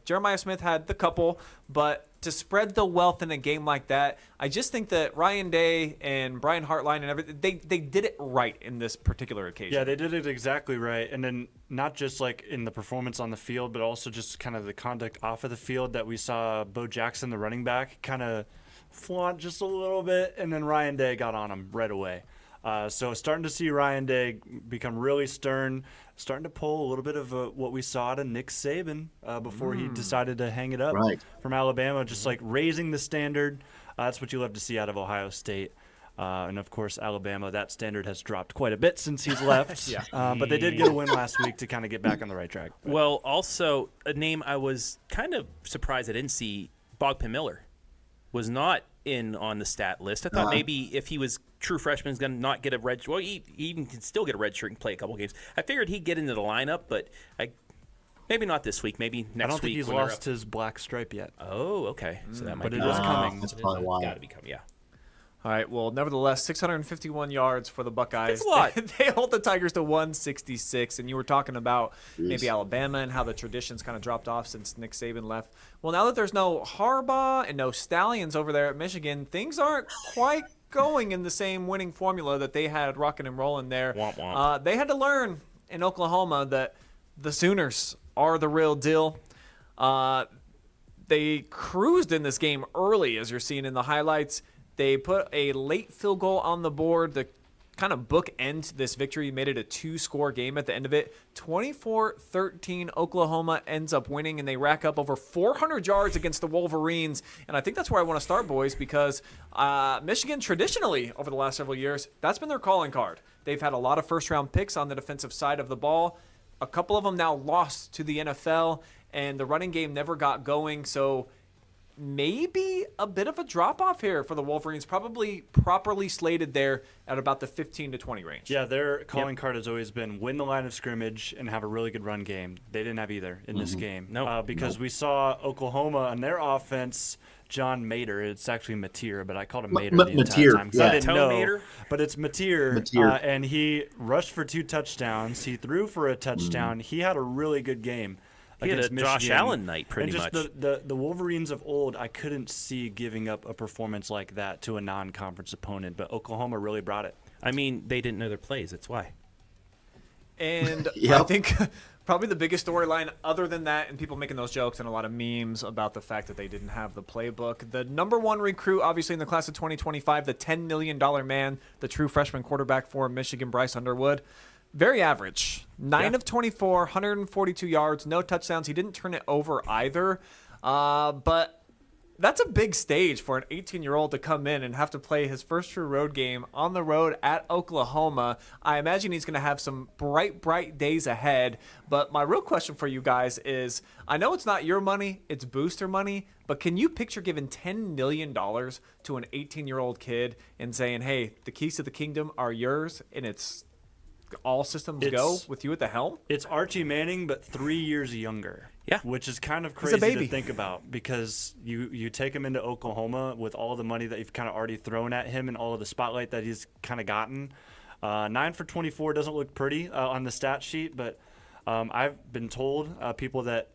Jeremiah Smith had the couple, but to spread the wealth in a game like that, I just think that Ryan Day and Brian Hartline and everything, they did it right in this particular occasion. Yeah, they did it exactly right. And then not just like in the performance on the field, but also just kind of the conduct off of the field that we saw Bo Jackson, the running back, kind of flaunt just a little bit, and then Ryan Day got on him right away. So starting to see Ryan Day become really stern, starting to pull a little bit of what we saw out of Nick Saban before he decided to hang it up from Alabama, just like raising the standard. That's what you love to see out of Ohio State. And, of course, Alabama, that standard has dropped quite a bit since he's left. But they did get a win last week to kind of get back on the right track. Well, also, a name I was kind of surprised I didn't see, Bogpin Miller, was not in on the stat list. I thought maybe if he was true freshman, he's going to not get a red shirt. Well, he even can still get a red shirt and play a couple games. I figured he'd get into the lineup, but maybe not this week. Maybe next week. I don't think he's lost his black stripe yet. Oh, okay. So that might but be it is coming. That's probably why. Got to be coming, yeah. All right, well, nevertheless, 651 yards for the Buckeyes. That's a lot. They hold the Tigers to 166, and you were talking about maybe Alabama and how the traditions kind of dropped off since Nick Saban left. Well, now that there's no Harbaugh and no Stallions over there at Michigan, things aren't quite going in the same winning formula that they had rocking and rolling there. Womp womp. They had to learn in Oklahoma that the Sooners are the real deal. They cruised in this game early, as you're seeing in the highlights. They put a late field goal on the board to kind of bookend this victory, made it a 2-score game at the end of it. 24-13, Oklahoma ends up winning, and they rack up over 400 yards against the Wolverines. And I think that's where I want to start, boys, because Michigan traditionally over the last several years, that's been their calling card. They've had a lot of first-round picks on the defensive side of the ball. A couple of them now lost to the NFL, and the running game never got going, so maybe a bit of a drop-off here for the Wolverines, probably properly slated there at about the 15 to 20 range. Yeah, their calling card has always been win the line of scrimmage and have a really good run game. They didn't have either in this game. Because we saw Oklahoma on their offense, John Mater. It's actually Mateer, but I called him Mater the entire time because I didn't know. Mater? But it's Mateer, and he rushed for 2 touchdowns. He threw for a touchdown. He had a really good game. He had a against Josh Michigan. Allen night, pretty and just much. The Wolverines of old, I couldn't see giving up a performance like that to a non-conference opponent, but Oklahoma really brought it. I mean, they didn't know their plays. That's why. And I think probably the biggest storyline other than that, and people making those jokes and a lot of memes about the fact that they didn't have the playbook, the number one recruit, obviously, in the class of 2025, the $10 million man, the true freshman quarterback for Michigan, Bryce Underwood. Very average. 9 of 24, 142 yards, no touchdowns. He didn't turn it over either. But that's a big stage for an 18-year-old to come in and have to play his first true road game on the road at Oklahoma. I imagine he's going to have some bright days ahead. But my real question for you guys is, I know it's not your money, it's booster money, but can you picture giving $10 million to an 18-year-old kid and saying, hey, the keys to the kingdom are yours, and it's all systems go with you at the helm? It's Archie Manning, but 3 years younger. Yeah. Which is kind of He's a crazy baby. to think about because you take him into Oklahoma with all the money that you've kind of already thrown at him and all of the spotlight that he's kind of gotten. 9 for 24 doesn't look pretty on the stat sheet, but I've been told people that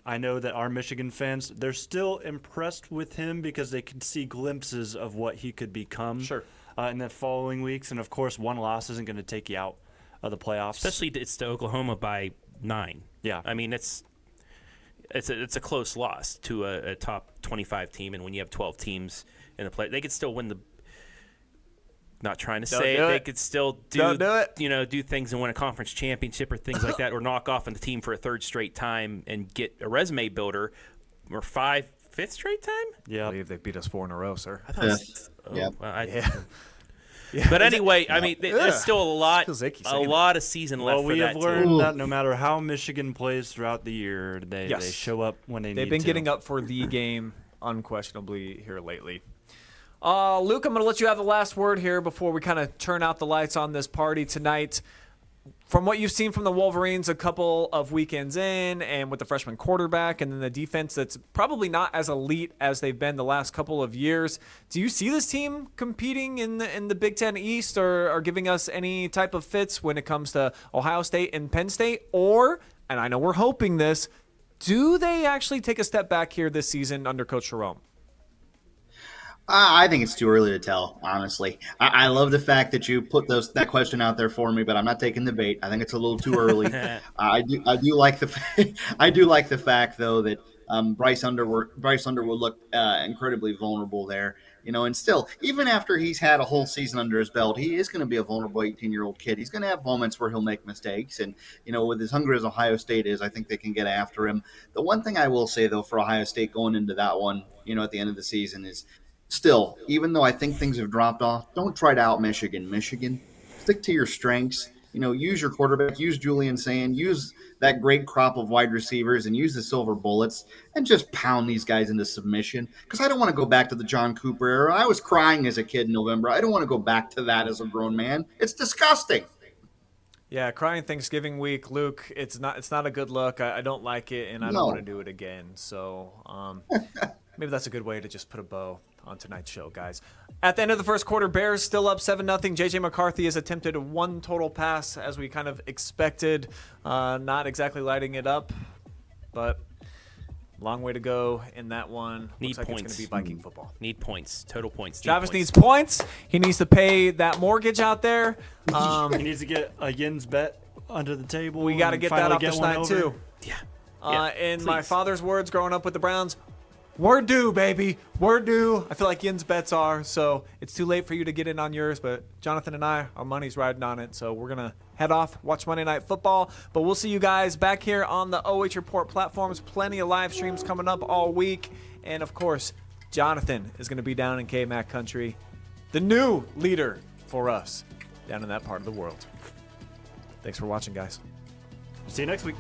I know that are Michigan fans, they're still impressed with him because they can see glimpses of what he could become in the following weeks. And, of course, one loss isn't going to take you out of the playoffs. Especially it's to Oklahoma by 9. Yeah. I mean, it's a close loss to a top 25 team, and when you have 12 teams in the play, they could still win the. Not trying to say it, they could still do things and win a conference championship or things like that, or knock off on the team for a third straight time and get a resume builder, or fifth straight time. I believe they beat us 4 in a row, sir. I thought Yeah. But anyway, I mean, there's still a lot of season left. Well, for we that have learned team. that no matter how Michigan plays throughout the year, they show up when they need to. They've been getting up for the game unquestionably here lately. Luke, I'm going to let you have the last word here before we kind of turn out the lights on this party tonight. from what you've seen from the Wolverines a couple of weekends in, and with the freshman quarterback, and then the defense that's probably not as elite as they've been the last couple of years, do you see this team competing in the Big Ten East, or giving us any type of fits when it comes to Ohio State and Penn State? Or, and I know we're hoping this, do they actually take a step back here this season under Coach Jerome? I think it's too early to tell, honestly. I love the fact that you put that question out there for me, but I'm not taking the bait. I think it's a little too early. I do like the fact though that Bryce Underwood looked incredibly vulnerable there. And still, even after he's had a whole season under his belt, he is going to be a vulnerable 18-year-old kid. He's going to have moments where he'll make mistakes, and with as hungry as Ohio State is, I think they can get after him. The one thing I will say though for Ohio State going into that one, at the end of the season is, still, even though I think things have dropped off, don't try to out Michigan. Stick to your strengths. Use your quarterback, use Julian Sand, use that great crop of wide receivers, and use the silver bullets, and just pound these guys into submission. Because I don't want to go back to the John Cooper era. I was crying as a kid in November. I don't want to go back to that as a grown man. It's disgusting. Yeah, crying Thanksgiving week, Luke. It's not a good look. I don't like it, and I don't want to do it again. So maybe that's a good way to just put a bow on tonight's show, guys. At the end of the first quarter, Bears still up 7-0. J.J. McCarthy has attempted one total pass, as we kind of expected. Not exactly lighting it up, but long way to go in that one. Need Looks like points. It's going to be Viking football. Need points. Total points. Travis needs points. He needs to pay that mortgage out there. He needs to get a Yin's bet under the table. We got to get that off this night, too. Yeah. In my father's words, growing up with the Browns, we're due, baby. We're due. I feel like Yin's bets are, so it's too late for you to get in on yours, but Jonathan and I, our money's riding on it, so we're going to head off, watch Monday Night Football, but we'll see you guys back here on the OH.Report platforms. Plenty of live streams coming up all week, and of course, Jonathan is going to be down in K-Mac country, the new leader for us down in that part of the world. Thanks for watching, guys. See you next week.